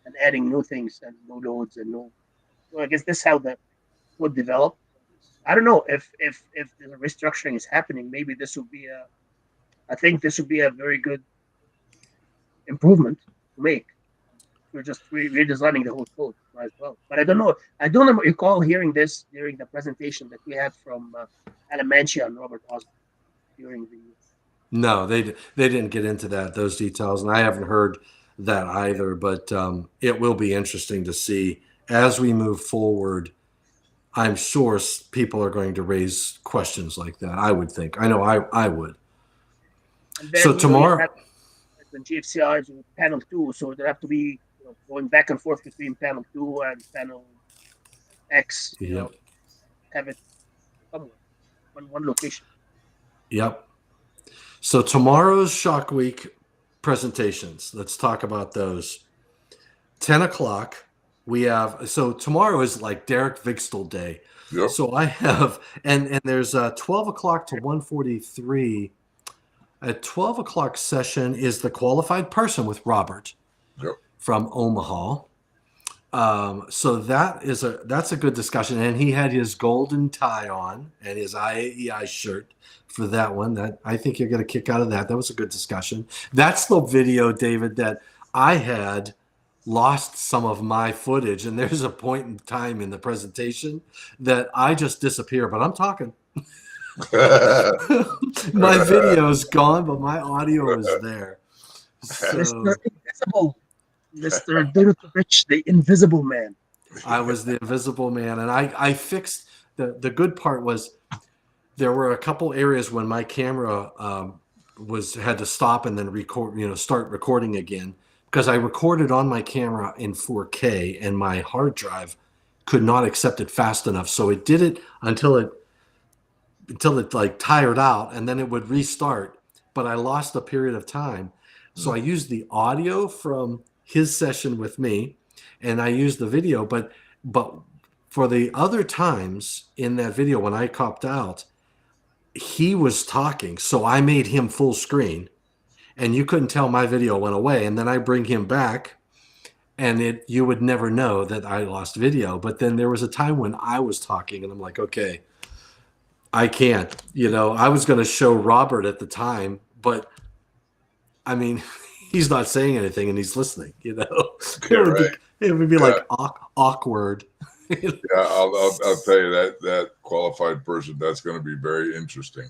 and adding new things and new loads and new. So I guess this is how that would develop. I don't know if the restructuring is happening. Maybe this would be I think this would be a very good improvement to make. We're just redesigning the whole code as well. But I don't know. I don't recall hearing this during the presentation that we had from Alamantia and Robert Osborne during the. No, they didn't get into those details, and I haven't heard that either. But it will be interesting to see as we move forward. I'm sure people are going to raise questions like that. I would think. I know I would. And then, so tomorrow, the GFCIs with panel 2, so there have to be going back and forth between panel 2 and panel X. Have it somewhere on one location. Yep. So tomorrow's ShockWeek presentations. Let's talk about those. 10 o'clock. We have, so tomorrow is like Derek Vigstall Day. Yep. So I have, and there's 12 o'clock to 1:43. At 12 o'clock session is the qualified person with Robert from Omaha. So that's a good discussion. And he had his golden tie on and his IAEI shirt for that one. That I think you're going to kick out of that. That was a good discussion. That's the video, David, that I had lost some of my footage, and there's a point in time in the presentation that I just disappear, but I'm talking. My video is gone, but my audio is there. So Mr. Invisible, Mr. Dimitrich, the Invisible Man. I was the invisible man, and I fixed the good part was there were a couple areas when my camera had to stop and then record, start recording again, because I recorded on my camera in 4K and my hard drive could not accept it fast enough, so it did it until it like tired out, and then it would restart. But I lost a period of time, so I used the audio from his session with me, and I used the video. But for the other times in that video when I copped out, he was talking, so I made him full screen, and you couldn't tell my video went away. And then I bring him back, and you would never know that I lost video. But then there was a time when I was talking, and I'm like, okay, I can't. I was going to show Robert at the time, but I mean, he's not saying anything and he's listening. Yeah, right. It would be like awkward. Yeah, I'll tell you that qualified person, that's going to be very interesting.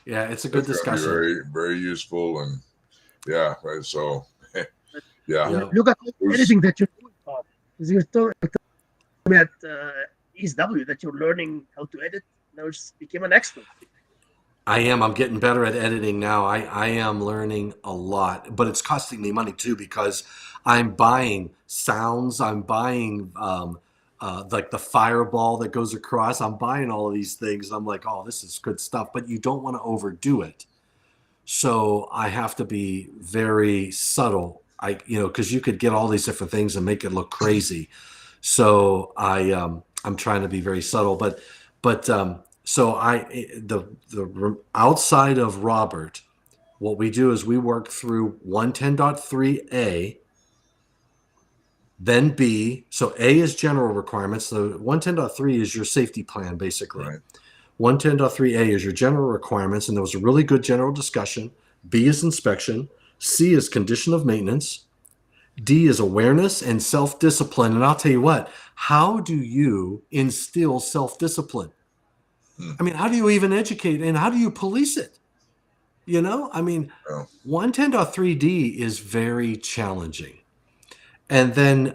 Yeah, it's a good discussion. Very, very useful, and yeah, right. So, yeah. Look at anything that you're doing, Bob. Because you're talking at ESW that you're learning how to edit. Now you just became an expert. I am. I'm getting better at editing now. I am learning a lot, but it's costing me money too, because I'm buying sounds. I'm buying like the fireball that goes across. I'm buying all of these things. I'm like, oh, this is good stuff, but you don't want to overdo it. So I have to be very subtle. Because you could get all these different things and make it look crazy. So I'm trying to be very subtle, but so the outside of Robert, what we do is we work through 110.3A, then B. So A is general requirements. So 110.3 is your safety plan, basically. Right. 110.3A is your general requirements, and there was a really good general discussion. B is inspection. C is condition of maintenance. D is awareness and self-discipline. And I'll tell you what, how do you instill self-discipline? I mean, how do you even educate, and how do you police it? 110.3D is very challenging. And then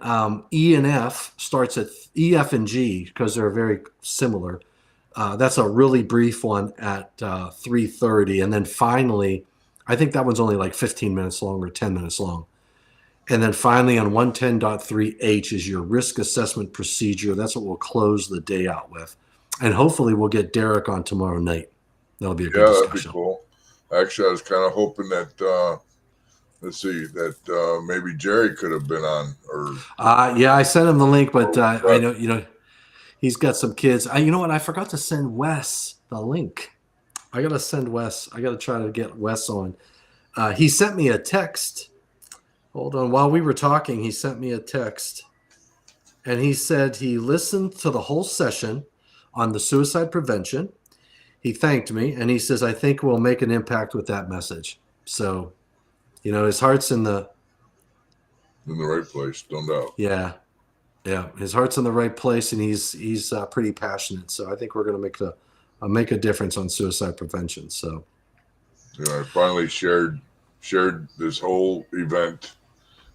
E and F starts at E, F, and G, because they're very similar. That's a really brief one at 3:30. And then finally, I think that one's only like 15 minutes long or 10 minutes long. And then finally on 110.3H is your risk assessment procedure. That's what we'll close the day out with. And hopefully we'll get Derek on tomorrow night. That'll be a good discussion. That'd be cool. Actually, I was kind of hoping that, maybe Jerry could have been on. Yeah, I sent him the link, but I know, he's got some kids. You know what? I forgot to send Wes the link. I got to send Wes. I got to try to get Wes on. He sent me a text. Hold on. While we were talking, he sent me a text. And he said he listened to the whole session on the suicide prevention. He thanked me. And he says, I think we'll make an impact with that message. So, his heart's in the right place, no doubt. Yeah. Yeah. His heart's in the right place, and he's pretty passionate. So I think we're going to make a difference on suicide prevention. So, I finally shared this whole event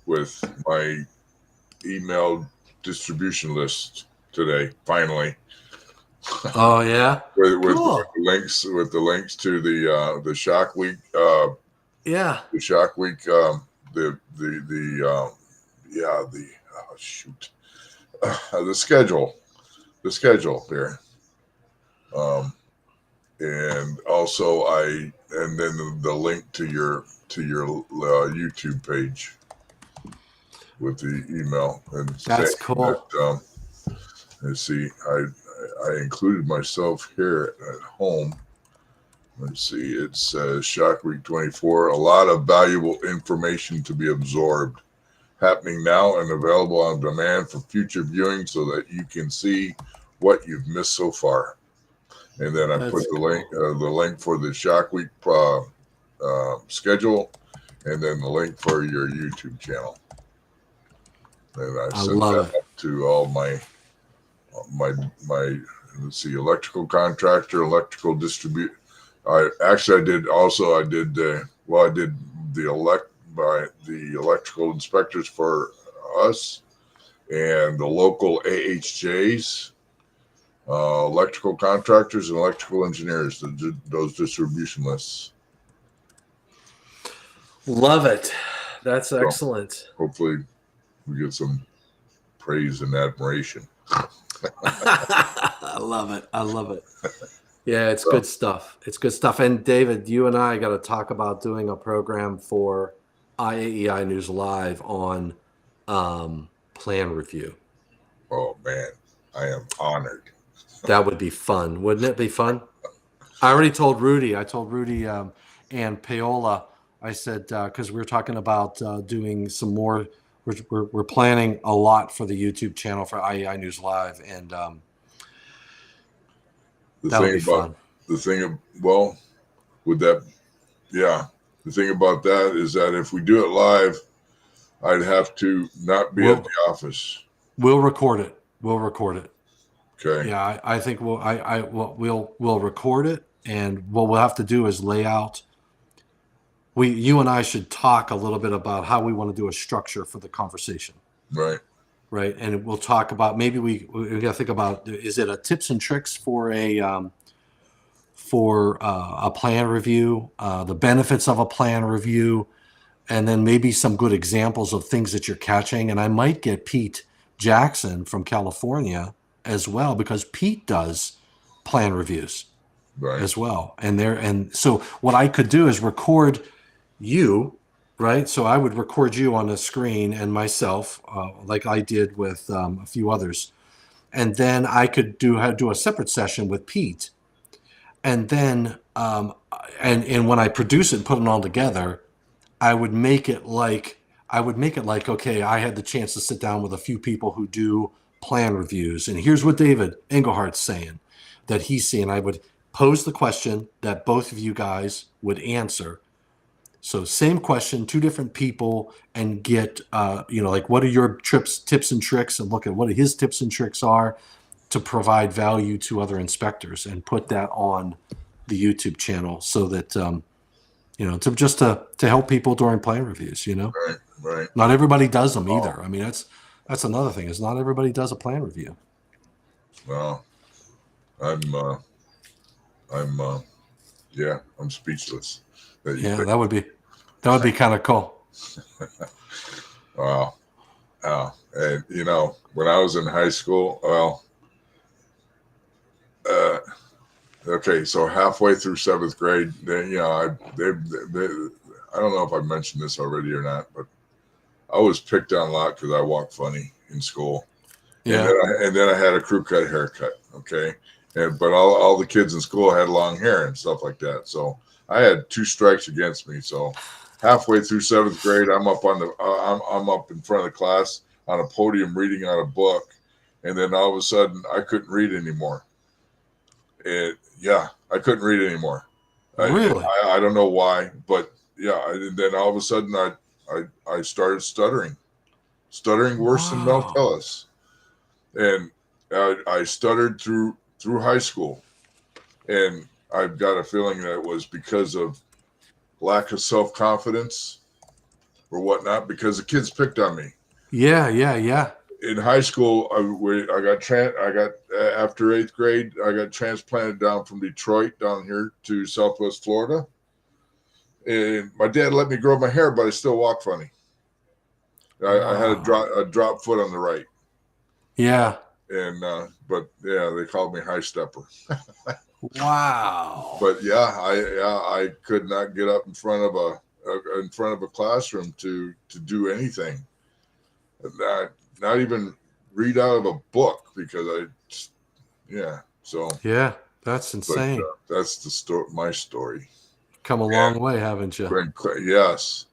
with my email distribution list today. Finally. Oh yeah. with cool. the links to the ShockWeek. Yeah. The ShockWeek. The schedule here. And also and then the link to your YouTube page with the email. And that's cool. That, let's see, I included myself here at home. Let's see, it says Shock Week 24, a lot of valuable information to be absorbed, happening now and available on demand for future viewing so that you can see what you've missed so far. And then I put the link for the Shock Week schedule, and then the link for your YouTube channel. And I sent that up to all my let's see, electrical contractor, electrical distribute. I did the electrical inspectors for us and the local AHJs, electrical contractors and electrical engineers, those distribution lists. Love it. That's So, excellent. hopefully we get some praise and admiration. I love it. I love it. Yeah, it's good stuff. It's good stuff. And David, you and I got to talk about doing a program for IAEI News Live on plan review. Oh man, I am honored. That would be fun. Wouldn't it be fun? I already told Rudy. I told Rudy and Paola. I said, because we were talking about doing some more. We're planning a lot for the YouTube channel for IAEI News Live, and that would be fun. The thing about that is that if we do it live, I'd have to not be at the office. We'll record it. Okay. Yeah, I think we'll record it, and what we'll have to do is lay out. You and I should talk a little bit about how we want to do a structure for the conversation. Right. Right, and we'll talk about maybe we got to think about, is it a tips and tricks for a plan review, the benefits of a plan review, and then maybe some good examples of things that you're catching. And I might get Pete Jackson from California as well, because Pete does plan reviews as well. And so what I could do is record you, right? So I would record you on a screen and myself, like I did with a few others. And then I could do a separate session with Pete. And then, and when I produce it and put it all together, I would make it like, okay, I had the chance to sit down with a few people who do plan reviews. And here's what David Englehart's saying that he's seeing. I would pose the question that both of you guys would answer. So same question, two different people, and get, like, what are your tips and tricks, and look at what his tips and tricks are to provide value to other inspectors, and put that on the YouTube channel so that, to help people during plan reviews, Right. Not everybody does them either. I mean, that's another thing, is not everybody does a plan review. Well, I'm speechless. That would be kind of cool. Wow. And when I was in high school, okay, so halfway through 7th grade, I don't know if I mentioned this already or not, but I was picked on a lot because I walked funny in school. Yeah. And then I had a crew cut haircut. Okay. But all the kids in school had long hair and stuff like that. So I had 2 strikes against me. So halfway through 7th grade, I'm up I'm up in front of the class on a podium reading out a book, and then all of a sudden I couldn't read anymore. I couldn't read anymore. Really? I don't know why, but and then all of a sudden I started stuttering worse than Mel Tillis, and I stuttered through high school, and I've got a feeling that it was because of lack of self-confidence or whatnot, because the kids picked on me. Yeah. In high school, I got after 8th grade, I got transplanted down from Detroit down here to Southwest Florida, and my dad let me grow my hair, but I still walk funny. I had a drop foot on the right. Yeah. And but they called me high stepper. Wow. But I could not get up in front of a classroom to do anything. Not even read out of a book, because so that's insane. But, that's the story. My story. Come a long way, haven't you? Yes,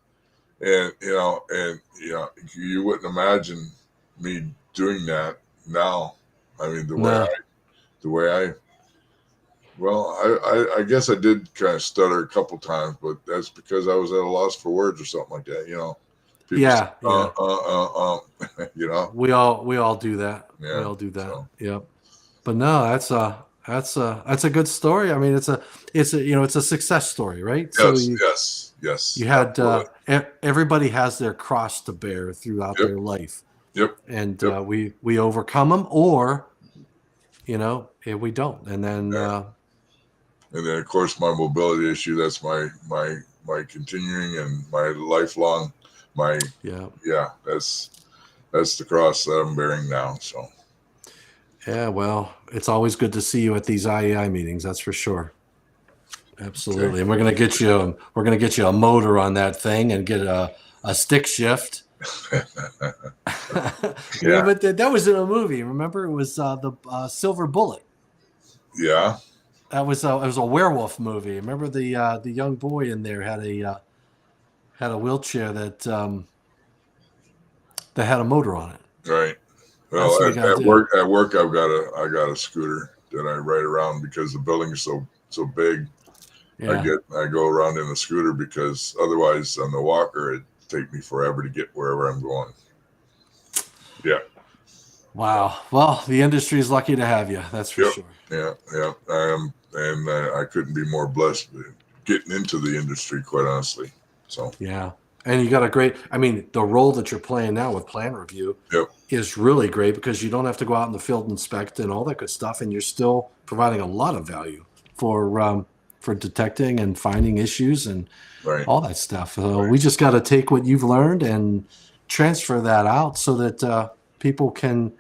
and you wouldn't imagine me doing that now. I mean, I guess I did kind of stutter a couple times, but that's because I was at a loss for words or something like that. People say, We all do that. Yeah, we all do that. So. Yep. But no, that's a good story. I mean, it's a it's a success story, right? So Yes. you had Absolutely. everybody has their cross to bear throughout Yep. their life, Yep. and Yep. we overcome them, or if we don't, and then Yeah. And then, of course, my mobility issue. That's my continuing and my lifelong. yeah. That's the cross that I'm bearing now. So Yeah, well, it's always good to see you at these IEI meetings. That's for sure. Absolutely, and we're gonna get you a motor on that thing and get a stick shift. Yeah. But that was in a movie. Remember, it was the Silver Bullet. Yeah. That was it was a werewolf movie. Remember the young boy in there had a wheelchair that had a motor on it. Right. That's Well, what we gotta at do. work, I got a scooter that I ride around because the building is so big. Yeah. I go around in a scooter because otherwise on the walker it'd take me forever to get wherever I'm going. Yeah. Wow. Well, the industry is lucky to have you. That's for sure. Yeah. And I couldn't be more blessed with getting into the industry, quite honestly. So Yeah. And you got a great, I mean, the role that you're playing now with plan review Yep. is really great because you don't have to go out in the field and inspect and all that good stuff. And you're still providing a lot of value for detecting and finding issues and Right. all that stuff. So we just got to take what you've learned and transfer that out so that people can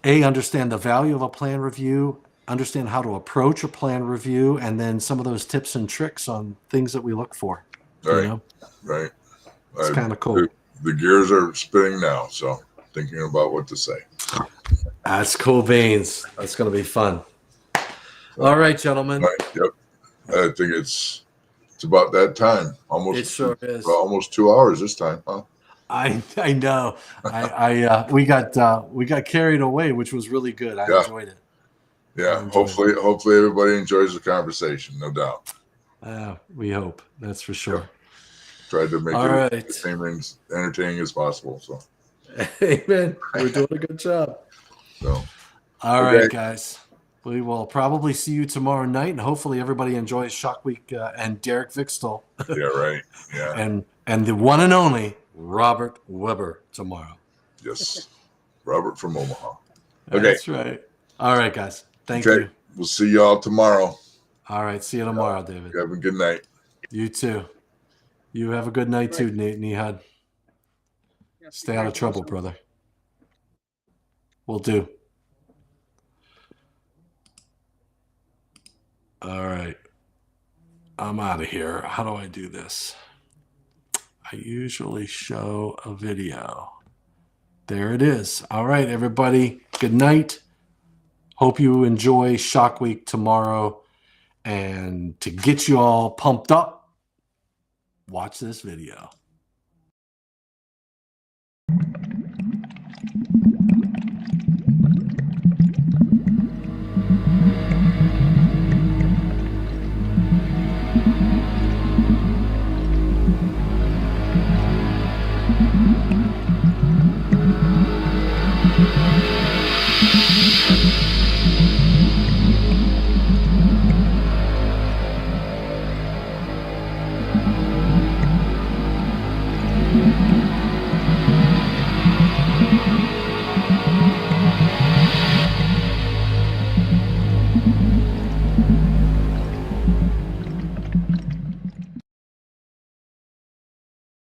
understand the value of a plan review, understand how to approach a plan review, and then some of those tips and tricks on things that we look for. Right. Right. It's kind of cool. The gears are spinning now, so thinking about what to say. That's cool beans. That's going to be fun. All right, gentlemen. Right. Yep. I think it's about that time. Almost. It sure is. Well, almost 2 hours this time, huh? I know. We got carried away, which was really good. I enjoyed it. Yeah. Hopefully everybody enjoys the conversation. No doubt. We hope. That's for sure. Tried to make it as entertaining as possible. So, amen. We're doing a good job. So, all right, guys. We will probably see you tomorrow night, and hopefully everybody enjoys ShockWeek and Derek Vixtel. Yeah, right. Yeah. and the one and only Robert Weber tomorrow. Yes, Robert from Omaha. Okay. That's right. All right, guys. Thank you. We'll see y'all tomorrow. All right. See you tomorrow, David. Have a good night. You too. You have a good night too, Nihad. Stay out of trouble, brother. Will do. All right. I'm out of here. How do I do this? I usually show a video. There it is. All right, everybody. Good night. Hope you enjoy ShockWeek tomorrow. And to get you all pumped up, watch this video.